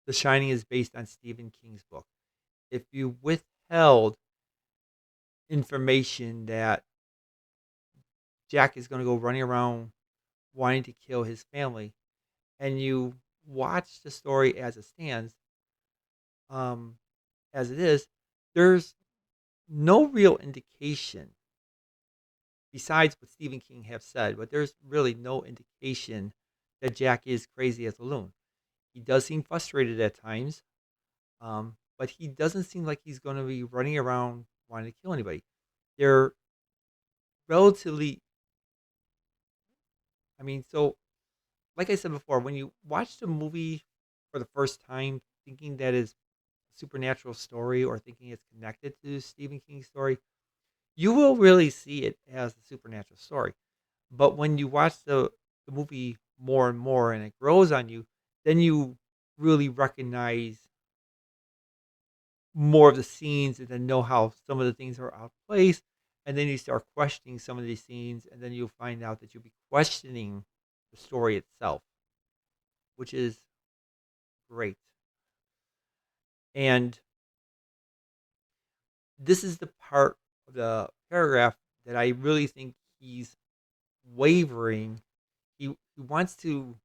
The Shining is based on Stephen King's book, if you withheld information that Jack is going to go running around wanting to kill his family, and you watch the story as it stands, um, as it is, there's no real indication besides what Stephen King have said, but there's really no indication that Jack is crazy as a loon. He does seem frustrated at times, but he doesn't seem like he's going to be running around wanting to kill anybody. They're relatively, I mean, so like I said before, when you watch the movie for the first time, thinking that is a supernatural story or thinking it's connected to Stephen King's story, you will really see it as a supernatural story. But when you watch the movie more and more and it grows on you, then you really recognize more of the scenes and then know how some of the things are out of place. And then you start questioning some of these scenes, and then you'll find out that you'll be questioning the story itself, which is great. And this is the part of the paragraph that I really think he's wavering. He wants to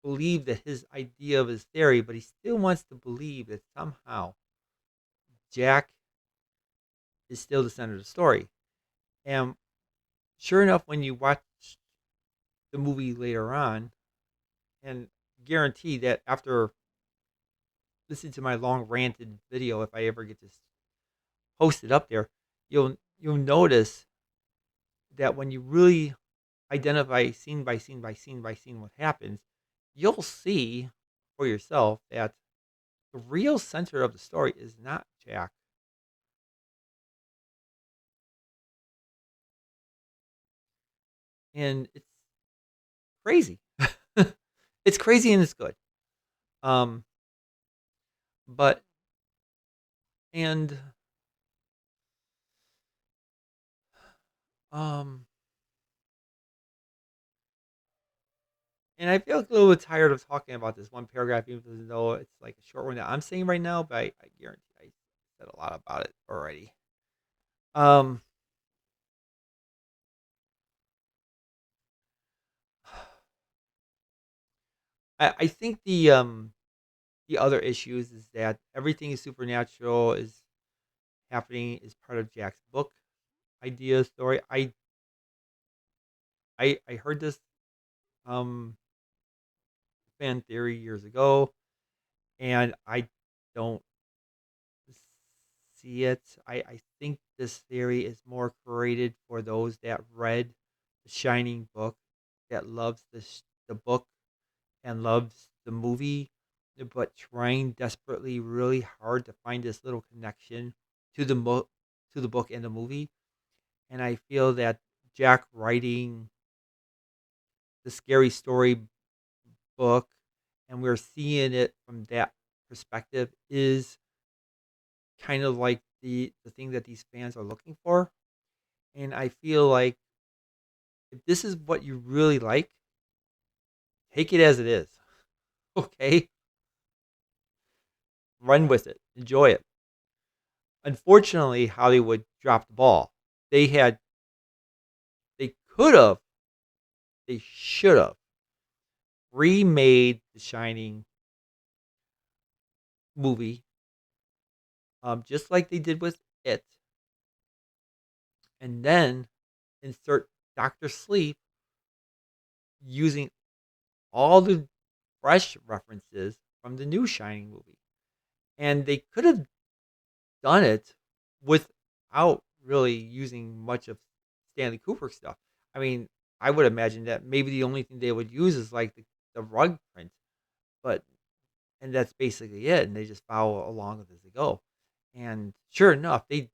believe that his idea of his theory, but he still wants to believe that somehow Jack is still the center of the story. And sure enough, when you watch the movie later on, and guarantee that after listening to my long ranted video, if I ever get to post it up there, you'll notice that when you really identify scene by scene by scene by scene what happens, you'll see for yourself that the real center of the story is not Jack. And it's crazy. It's crazy and it's good. Um, but and um, and I feel like a little bit tired of talking about this one paragraph, even though it's like a short one that I'm saying right now. But I guarantee I said a lot about it already. Um, I think the other issues is that everything is supernatural is happening is part of Jack's book idea story. I heard this um fan theory years ago, and I don't see it. I think this theory is more created for those that read the Shining book, that loves the book and loves the movie, but trying desperately, really hard to find this little connection to to the book and the movie. And I feel that Jack writing the scary story book, and we're seeing it from that perspective, is kind of like the thing that these fans are looking for. And I feel like if this is what you really like, take it as it is. Okay? Run with it. Enjoy it. Unfortunately, Hollywood dropped the ball. They had they could have, they should have remade the Shining movie, just like they did with it, and then insert Doctor Sleep using all the fresh references from the new Shining movie. And they could have done it without really using much of Stanley Kubrick stuff. I mean, I would imagine that maybe the only thing they would use is like the rug print, but and that's basically it. And they just follow along as they go. And sure enough, they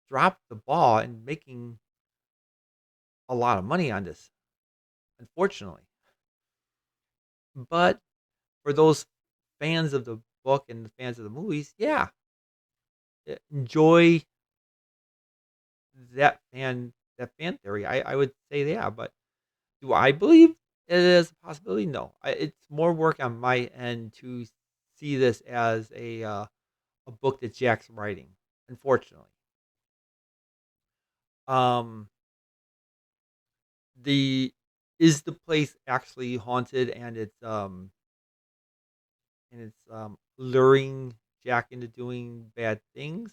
dropped the ball in making a lot of money on this, unfortunately. But for those fans of the book and the fans of the movies, yeah, enjoy that fan theory. I would say yeah, but do I believe it is a possibility? No. It's more work on my end to see this as a book that Jack's writing. Unfortunately, um, the is the place actually haunted, and it's luring Jack into doing bad things.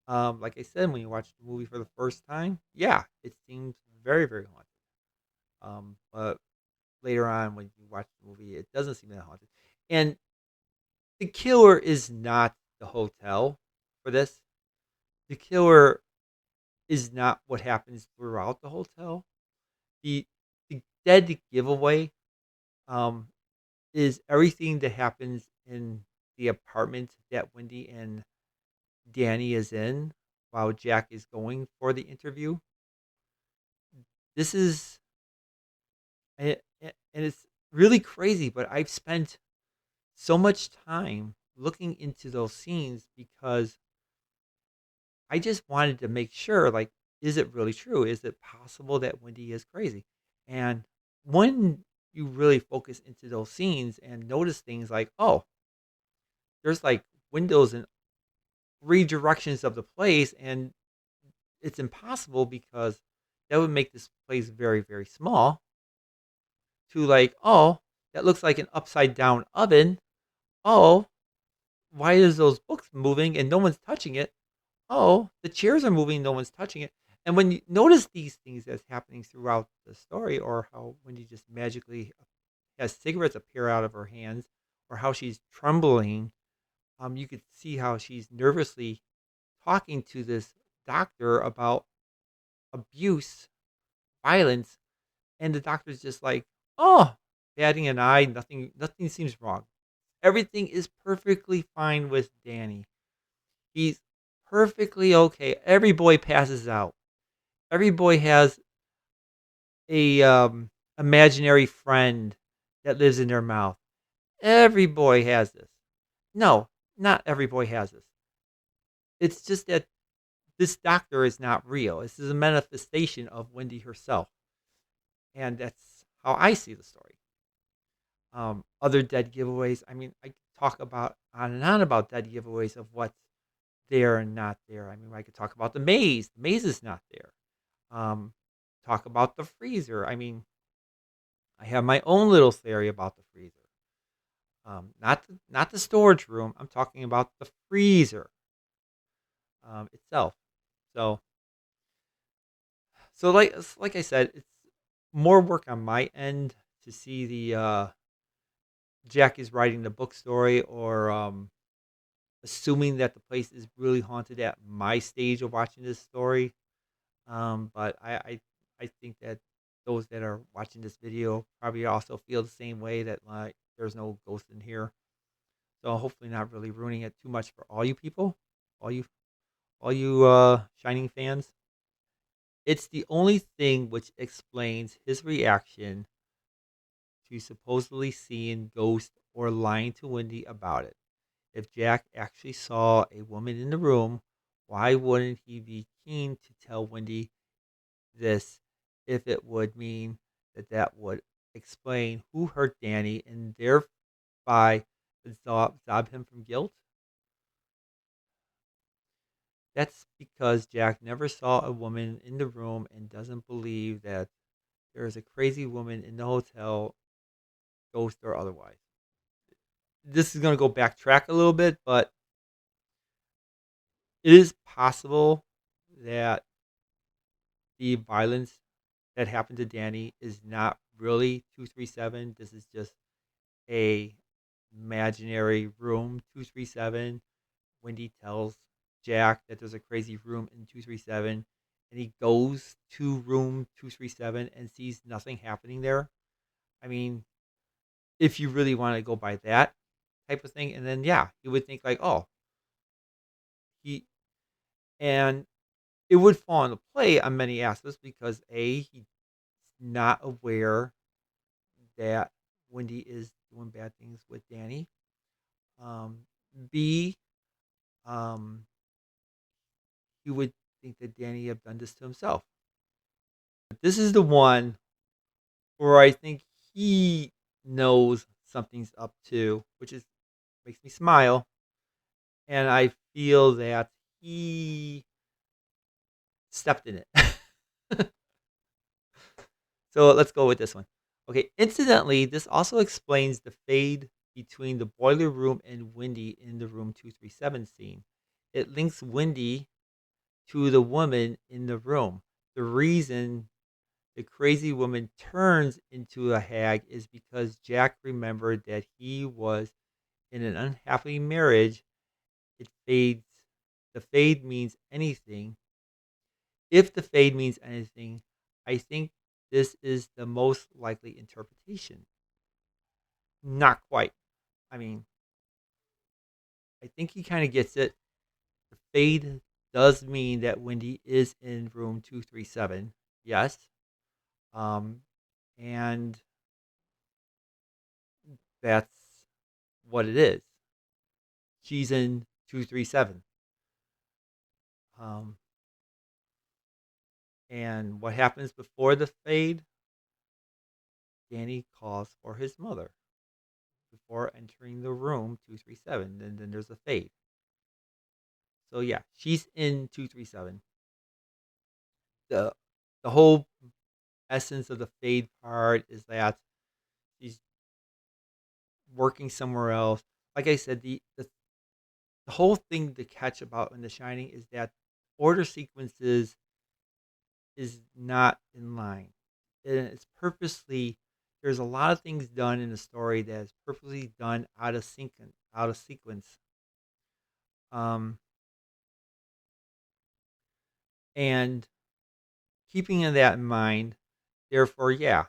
Like I said, when you watch the movie for the first time, yeah, it seems very, very haunted. But later on, when you watch the movie, it doesn't seem that haunted. And the killer is not the hotel for this. The killer is not what happens throughout the hotel. The the dead giveaway um, is everything that happens in the apartment that Wendy and Danny is in while Jack is going for the interview. This is and it's really crazy, but I've spent so much time looking into those scenes because I just wanted to make sure, like, is it really true? Is it possible that Wendy is crazy? And when you really focus into those scenes and notice things like, oh, there's like windows in three directions of the place, and it's impossible because that would make this place very, very small. To like, oh, that looks like an upside down oven. Oh, why is those books moving and no one's touching it? Oh, the chairs are moving, no one's touching it. And when you notice these things that's happening throughout the story, or how Wendy just magically has cigarettes appear out of her hands, or how she's trembling, you could see how she's nervously talking to this doctor about abuse, violence, and the doctor's just like, oh, batting an eye, nothing seems wrong. Everything is perfectly fine with Danny. He's perfectly okay. Every boy passes out. Every boy has a imaginary friend that lives in their mouth. Every boy has this. No, not every boy has this. It's just that this doctor is not real. This is a manifestation of Wendy herself, and that's how I see the story. Other dead giveaways. I mean, I could talk about on and on about dead giveaways of what's there and not there. I mean, I could talk about the maze. The maze is not there. Um, talk about the freezer. I mean, I have my own little theory about the freezer. Not the storage room. I'm talking about the freezer itself. So like I said, it's more work on my end to see the Jack is writing the book story, or assuming that the place is really haunted at my stage of watching this story. But I think that those that are watching this video probably also feel the same way, that like there's no ghost in here. So hopefully not really ruining it too much for all you people, all you Shining fans. It's the only thing which explains his reaction to supposedly seeing ghosts or lying to Wendy about it. If Jack actually saw a woman in the room, why wouldn't he be keen to tell Wendy this, if it would mean that would explain who hurt Danny and thereby absolve him from guilt? That's because Jack never saw a woman in the room and doesn't believe that there is a crazy woman in the hotel, ghost or otherwise. This is going to go backtrack a little bit, but it is possible that the violence that happened to Danny is not really 237. This is just a imaginary room 237. Wendy tells Jack that there's a crazy room in 237, and he goes to room 237 and sees nothing happening there. I mean, if you really want to go by that type of thing, and then yeah, you would think like, oh, he and it would fall into play on many aspects because a he's not aware that Wendy is doing bad things with Danny. Um, B, um, he would think that Danny had done this to himself. But this is the one where I think he knows something's up too, which is makes me smile, and I feel that he stepped in it. So let's go with this one. Okay, incidentally, this also explains the fade between the boiler room and Wendy in the room 237 scene. It links Wendy to the woman in the room. The reason the crazy woman turns into a hag is because Jack remembered that he was in an unhappy marriage. It fades. The fade means anything. If the fade means anything, I think this is the most likely interpretation. Not quite. I mean, I think he kind of gets it. The fade does mean that Wendy is in room 237. Yes. Um, and that's what it is. She's in 237. Um, and what happens before the fade? Danny calls for his mother before entering the room 237. And then there's a fade. So yeah, she's in 237. The the whole essence of the fade part is that she's working somewhere else. Like I said, the whole thing to catch about in The Shining is that order sequences is not in line. And it's purposely there's a lot of things done in the story that is purposely done out of sequence. Um, and keeping that in mind, therefore, yeah,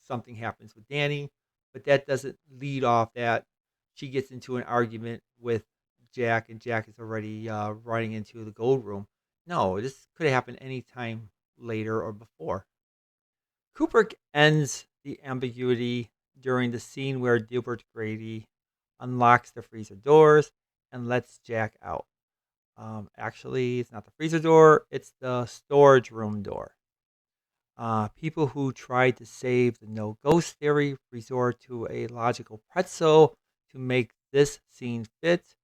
something happens with Danny, but that doesn't lead off that she gets into an argument with Jack, and Jack is already running into the gold room. No, this could have happened any time later or before. Kubrick ends the ambiguity during the scene where Gilbert Grady unlocks the freezer doors and lets Jack out. Actually, it's not the freezer door, it's the storage room door. People who try to save the no ghost theory resort to a logical pretzel to make this scene fit,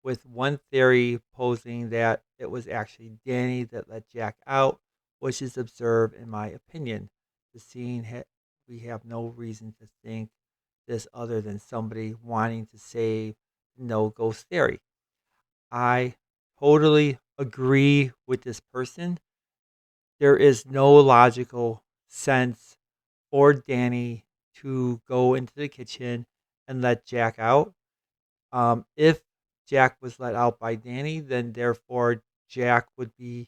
with one theory posing that it was actually Danny that let Jack out, which is absurd in my opinion. The scene, we have no reason to think this other than somebody wanting to save the no ghost theory. I totally agree with this person. There is no logical sense for Danny to go into the kitchen and let Jack out. If Jack was let out by Danny, then therefore Jack would be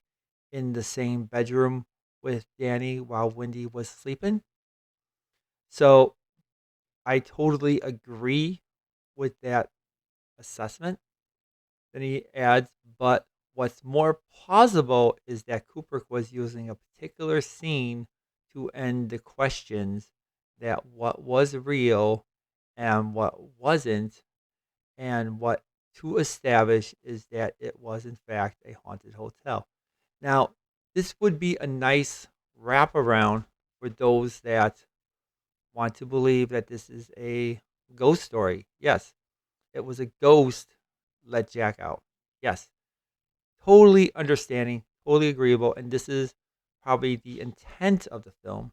in the same bedroom with Danny while Wendy was sleeping. So I totally agree with that assessment. Then he adds, but what's more plausible is that Kubrick was using a particular scene to end the questions that what was real and what wasn't, and what to establish is that it was in fact a haunted hotel. Now, this would be a nice wraparound for those that want to believe that this is a ghost story. Yes, it was a ghost let Jack out. Yes, totally understanding, totally agreeable, and this is probably the intent of the film,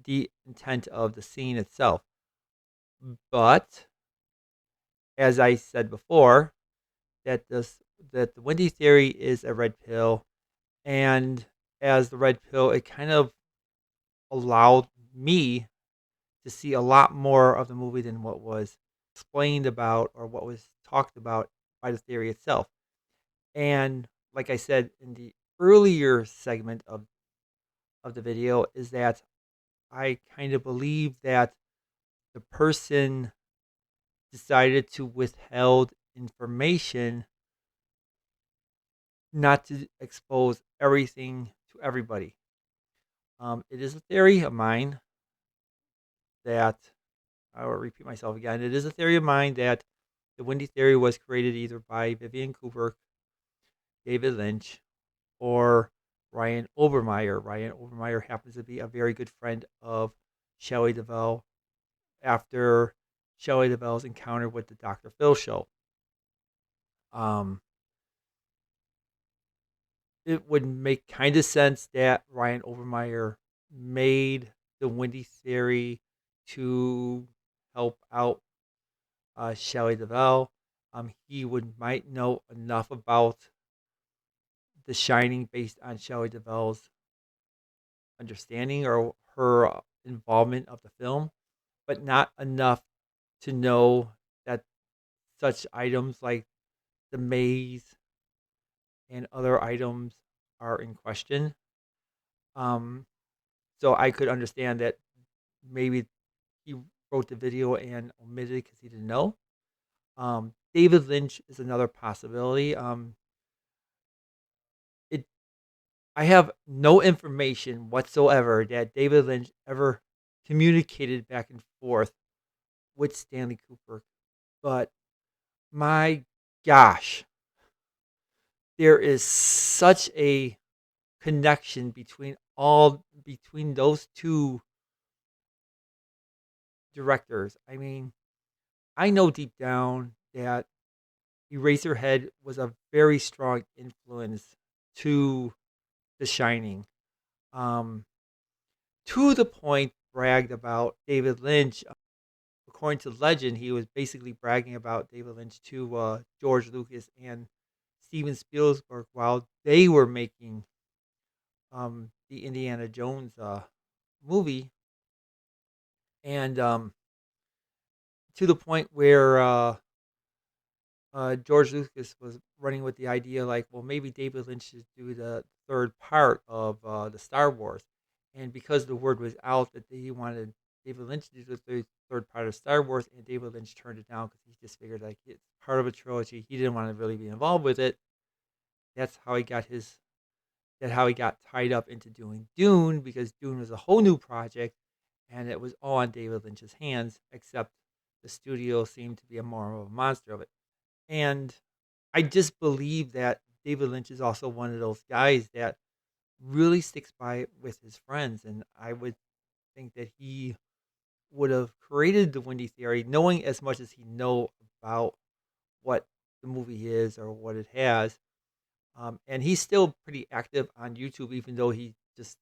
the intent of the scene itself. But as I said before, that the Wendy theory is a red pill, and as the red pill, it kind of allowed me to see a lot more of the movie than what was explained about or what was talked about by the theory itself. And like I said in the earlier segment of the video, is that I kind of believe that the person decided to withhold information not to expose everything to everybody. It is a theory of mine that I will repeat myself again. It is a theory of mine that the Wendy theory was created either by Vivian Kubrick, David Lynch, or Ryan Obermeyer. Ryan Obermeyer happens to be a very good friend of Shelley Duvall after Shelley Duvall's encounter with the Dr. Phil show. Um, it would make kind of sense that Ryan Obermeyer made the Wendy theory to help out Shelley Duvall. He might know enough about The Shining based on Shelley Duvall's understanding or her involvement of the film, but not enough to know that such items like the maze and other items are in question. Um, so I could understand that maybe he wrote the video and omitted it because he didn't know. David Lynch is another possibility. It I have no information whatsoever that David Lynch ever communicated back and forth with Stanley Kubrick, but my gosh, there is such a connection between those two directors. I mean, I know deep down that Eraserhead was a very strong influence to The Shining. Um, to the point bragged about David Lynch. According to legend, he was basically bragging about David Lynch to George Lucas and Steven Spielberg while they were making the Indiana Jones movie, and to the point where George Lucas was running with the idea like, well, maybe David Lynch should do the third part of the Star Wars, and because the word was out that he wanted David Lynch to do the third part of Star Wars, and David Lynch turned it down because he just figured like it's part of a trilogy. He didn't want to really be involved with it. That's how he got his. That how he got tied up into doing Dune because Dune was a whole new project, and it was all on David Lynch's hands. Except the studio seemed to be a more of a monster of it. And I just believe that David Lynch is also one of those guys that really sticks by it with his friends. And I would think that he would have created the Wendy theory knowing as much as he know about what the movie is or what it has. And he's still pretty active on YouTube, even though he just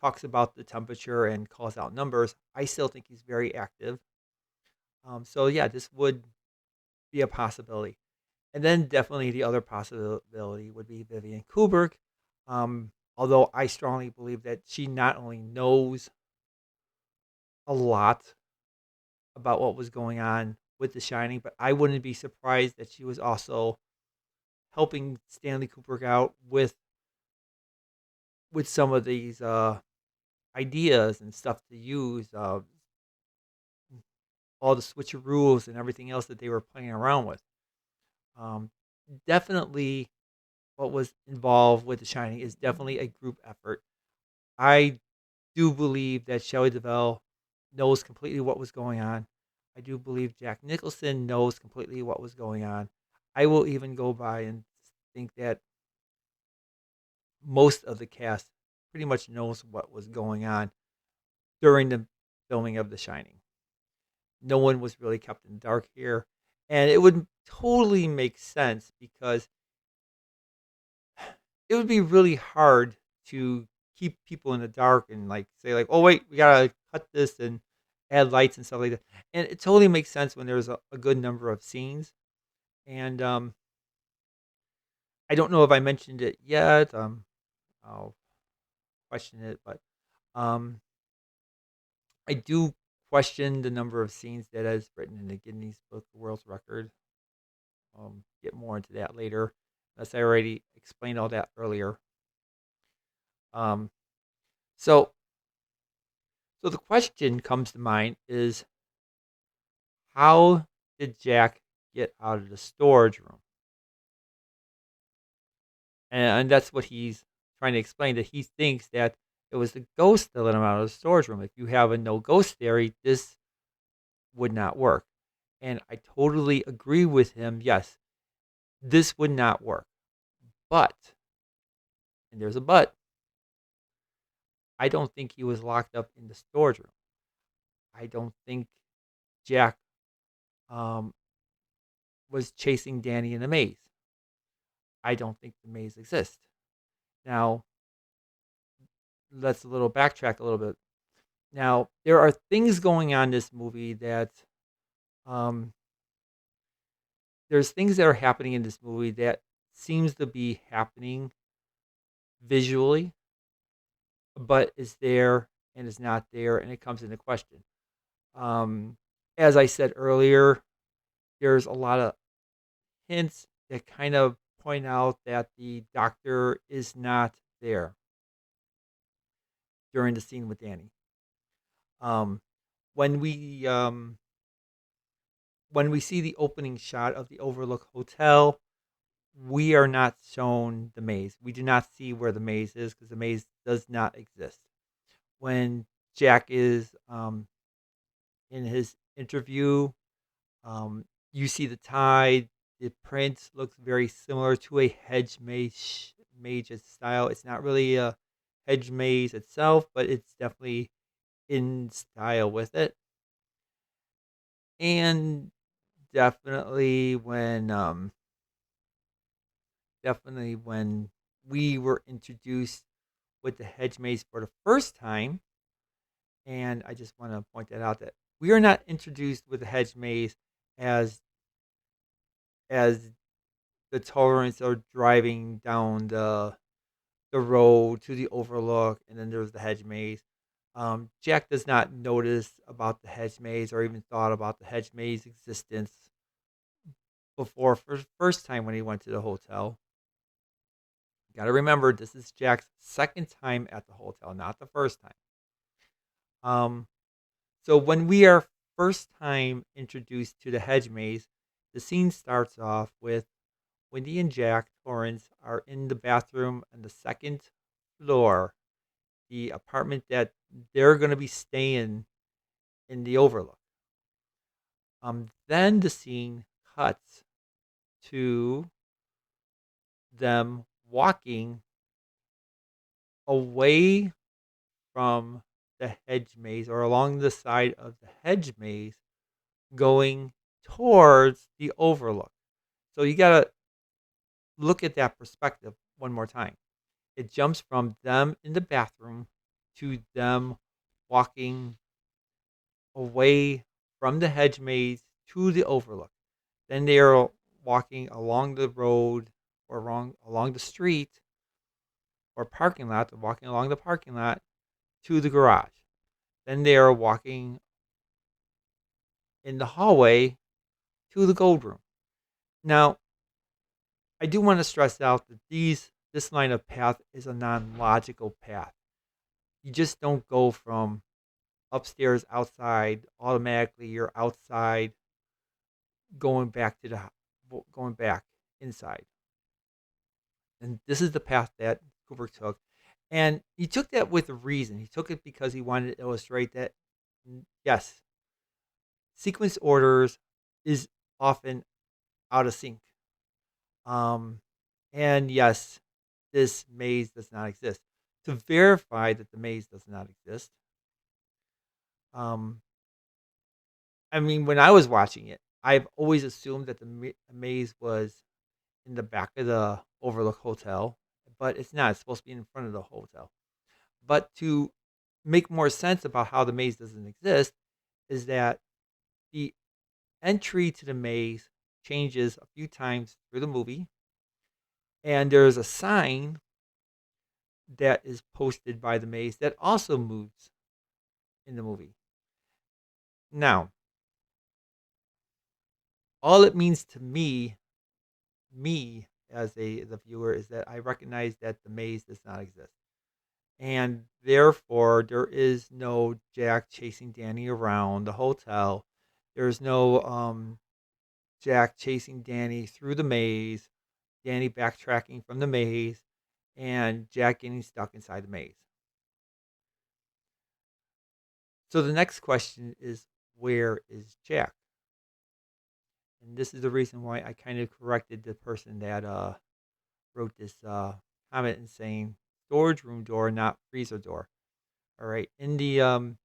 talks about the temperature and calls out numbers. I still think he's very active. So yeah, this would be a possibility. And then definitely the other possibility would be Vivian Kubrick. Although I strongly believe that she not only knows a lot about what was going on with The Shining, but I wouldn't be surprised that she was also helping Stanley Kubrick out with some of these ideas and stuff to use, all the switcheroos and everything else that they were playing around with. Um, Definitely what was involved with The Shining is definitely a group effort. I do believe that Shelley Duvall knows completely what was going on. I do believe Jack Nicholson knows completely what was going on. I will even go by and think that most of the cast pretty much knows what was going on during the filming of The Shining. No one was really kept in the dark here. And it would totally make sense because it would be really hard to keep people in the dark and like say like, oh wait, we gotta cut this and add lights and stuff like that. And it totally makes sense when there's a good number of scenes. And I don't know if I mentioned it yet. I'll question it, but um, I do question the number of scenes that is written in the Guinness Book of World Record. Get more into that later, unless I already explained all that earlier. Um, so, so the question comes to mind is, how did Jack get out of the storage room? And that's what he's trying to explain. That he thinks that it was the ghost that let him out of the storage room. If you have a no ghost theory, this would not work. And I totally agree with him. Yes, this would not work. But, and there's a but, I don't think he was locked up in the storage room. I don't think Jack um, was chasing Danny in a maze. I don't think the maze exists. Now, let's backtrack a little bit. Now, there are things going on in this movie that um, there's things that are happening in this movie that seems to be happening visually, but is there and is not there, and it comes into question. Um, as I said earlier, there's a lot of hints that kind of point out that the doctor is not there during the scene with Danny. Um, when we um, when we see the opening shot of the Overlook Hotel, we are not shown the maze. We do not see where the maze is because the maze does not exist. When Jack is in his interview, um, you see the tide. The print looks very similar to a hedge maze style. It's not really a hedge maze itself, but it's definitely in style with it. And definitely when we were introduced with the hedge maze for the first time, and I just want to point that out that we are not introduced with the hedge maze as as the tolerance are driving down the road to the overlook, and then there's the hedge maze. Jack does not notice about the hedge maze or even thought about the hedge maze existence before for the first time when he went to the hotel. You got to remember, this is Jack's second time at the hotel, not the first time. Um, so when we are first time introduced to the hedge maze, the scene starts off with Wendy and Jack Torrance are in the bathroom on the second floor, the apartment that they're going to be staying in the Overlook. Then the scene cuts to them walking away from the hedge maze or along the side of the hedge maze going towards the Overlook. So you got to look at that perspective one more time. It jumps from them in the bathroom to them walking away from the hedge maze to the Overlook. Then they are walking along the road or along the street or parking lot, walking along the parking lot to the garage. Then they are walking in the hallway to the gold room. Now, I do want to stress out that this line of path is a non-logical path. You just don't go from upstairs outside automatically. You're outside going back going back inside. And this is the path that Kubrick took. And he took that with a reason. He took it because he wanted to illustrate that, yes, sequence orders is often out of sync. And yes, this maze does not exist. To verify that the maze does not exist, um, I mean, when I was watching it, I've always assumed that the maze was in the back of the Overlook Hotel, but it's not. It's supposed to be in front of the hotel. But to make more sense about how the maze doesn't exist, is that the entry to the maze changes a few times through the movie, and there's a sign that is posted by the maze that also moves in the movie. Now, all it means to me as the viewer, is that I recognize that the maze does not exist. And therefore, there is no Jack chasing Danny around the hotel. There's no Jack chasing Danny through the maze, Danny backtracking from the maze, and Jack getting stuck inside the maze. So the next question is, where is Jack? And this is the reason why I kind of corrected the person that wrote this comment and saying storage room door, not freezer door. All right. In the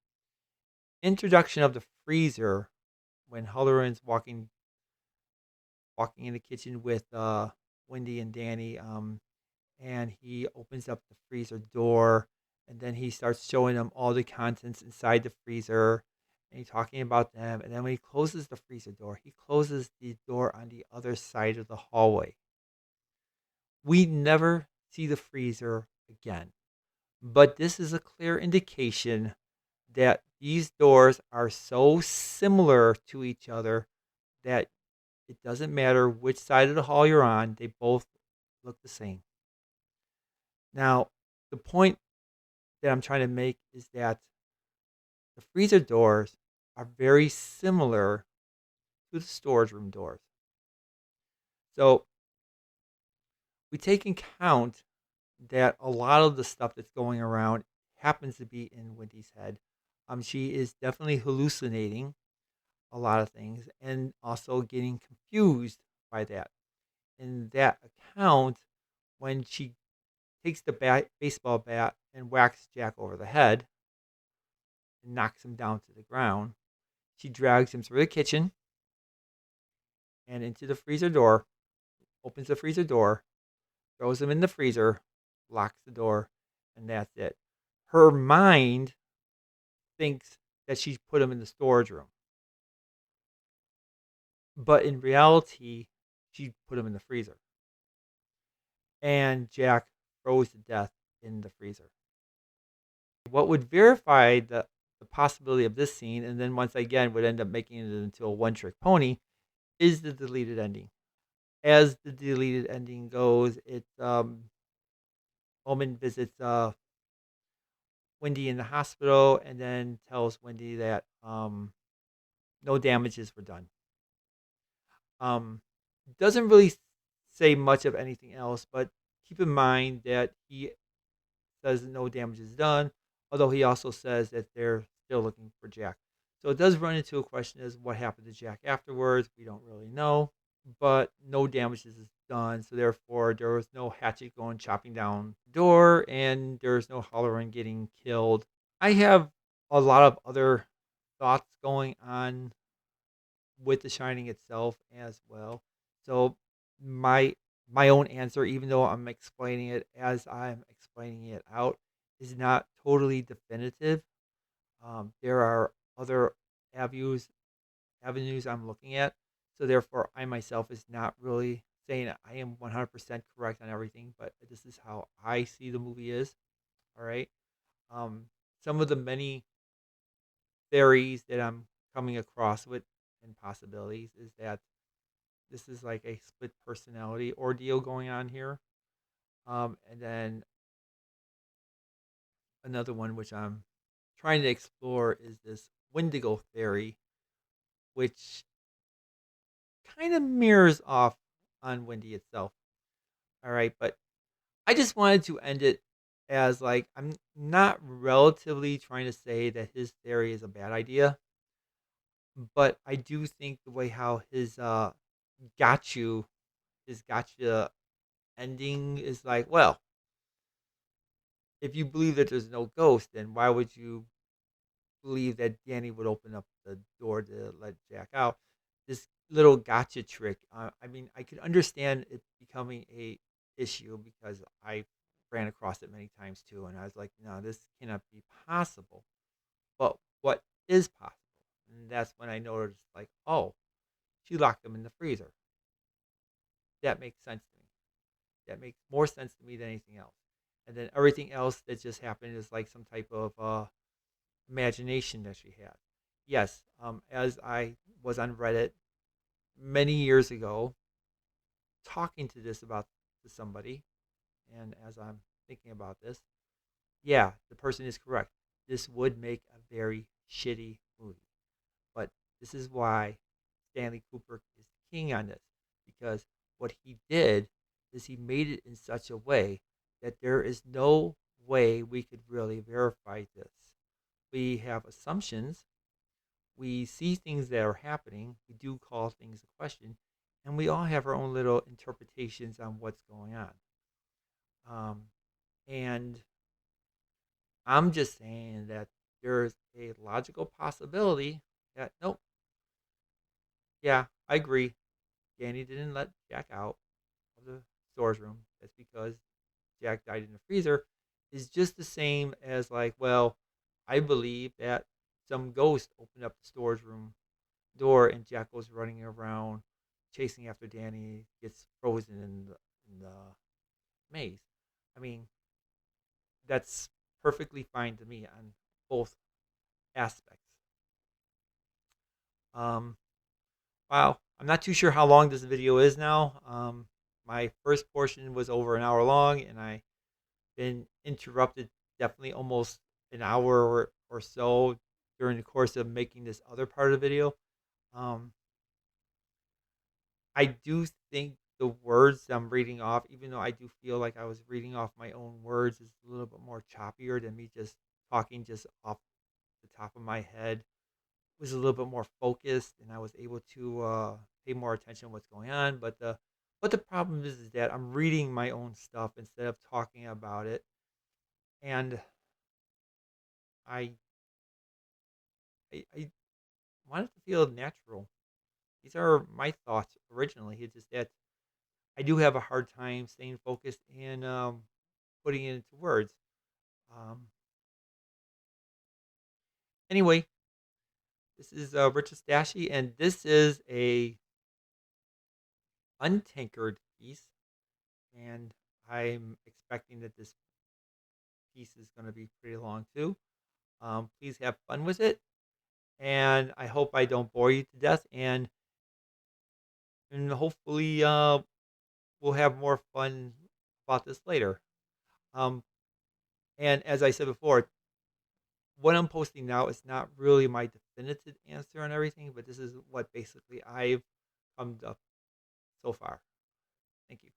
introduction of the freezer, when Halloran's walking in the kitchen with Wendy and Danny, and he opens up the freezer door, and then he starts showing them all the contents inside the freezer, and he's talking about them. And then when he closes the freezer door, he closes the door on the other side of the hallway. We never see the freezer again, but this is a clear indication that these doors are so similar to each other that it doesn't matter which side of the hall you're on, they both look the same. Now, the point that I'm trying to make is that the freezer doors are very similar to the storage room doors. So we take into account that a lot of the stuff that's going around happens to be in Wendy's head. She is definitely hallucinating a lot of things and also getting confused by that. In that account, when she takes the baseball bat and whacks Jack over the head and knocks him down to the ground, she drags him through the kitchen and into the freezer door, opens the freezer door, throws him in the freezer, locks the door, and that's it. Her mind thinks that she's put him in the storage room. But in reality, she put him in the freezer. And Jack froze to death in the freezer. What would verify the possibility of this scene, and then once again would end up making it into a one-trick pony, is the deleted ending. As the deleted ending goes, Omen visits Wendy in the hospital and then tells Wendy that no damages were done. Doesn't really say much of anything else, but keep in mind that he says no damage is done, although he also says that they're still looking for Jack. So it does run into a question as what happened to Jack afterwards. We don't really know, but no damage is done. So therefore, there was no hatchet going chopping down the door, and there's no Halloran getting killed. I have a lot of other thoughts going on with The Shining itself as well. So my own answer, even though I'm explaining it as I'm explaining it out, is not totally definitive. There are other avenues I'm looking at. So therefore, I myself is not really saying I am 100% correct on everything, but this is how I see the movie is. All right. Some of the many theories that I'm coming across with and possibilities is that this is like a split personality ordeal going on here. And then another one which I'm trying to explore is this Wendigo theory, which kind of mirrors off on Wendy itself. All right, but I just wanted to end it as like I'm not relatively trying to say that his theory is a bad idea, but I do think the way how got you his gotcha ending is like, well, if you believe that there's no ghost, then why would you believe that Danny would open up the door to let Jack out? This little gotcha trick. I mean, I could understand it becoming a issue because I ran across it many times too, and I was like, no, this cannot be possible. But what is possible? And that's when I noticed, like, oh, she locked him in the freezer. That makes sense to me. That makes more sense to me than anything else. And then everything else that just happened is like some type of imagination that she had. Yes, as I was on Reddit many years ago, talking to somebody, and as I'm thinking about this, yeah, the person is correct. This would make a very shitty movie. But this is why Stanley Kubrick is king on this, because what he did is he made it in such a way that there is no way we could really verify this. We have assumptions, we see things that are happening. We do call things a question, and we all have our own little interpretations on what's going on. Um, and I'm just saying that there's a logical possibility that nope, yeah, I agree. Danny didn't let Jack out of the storage room. That's because Jack died in the freezer. Is just the same as like, well, I believe that some ghost opened up the storage room door and Jack goes running around chasing after Danny, gets frozen in the maze. I mean, that's perfectly fine to me on both aspects. Um, wow, I'm not too sure how long this video is now. My first portion was over an hour long, and I been interrupted definitely almost an hour or so during the course of making this other part of the video. Um, I do think the words I'm reading off, even though I do feel like I was reading off my own words, is a little bit more choppier than me just talking just off the top of my head. It was a little bit more focused, and I was able to pay more attention to what's going on. But the problem is that I'm reading my own stuff instead of talking about it, and I I want it to feel natural. These are my thoughts originally. It's just that I do have a hard time staying focused and putting it into words. Um, anyway, this is Richard Stashy, and this is a untankered piece, and I'm expecting that this piece is going to be pretty long too. Please have fun with it, and I hope I don't bore you to death, and hopefully we'll have more fun about this later. Um, and as I said before, what I'm posting now is not really my definitive answer on everything, but this is what basically I've come up so far. Thank you.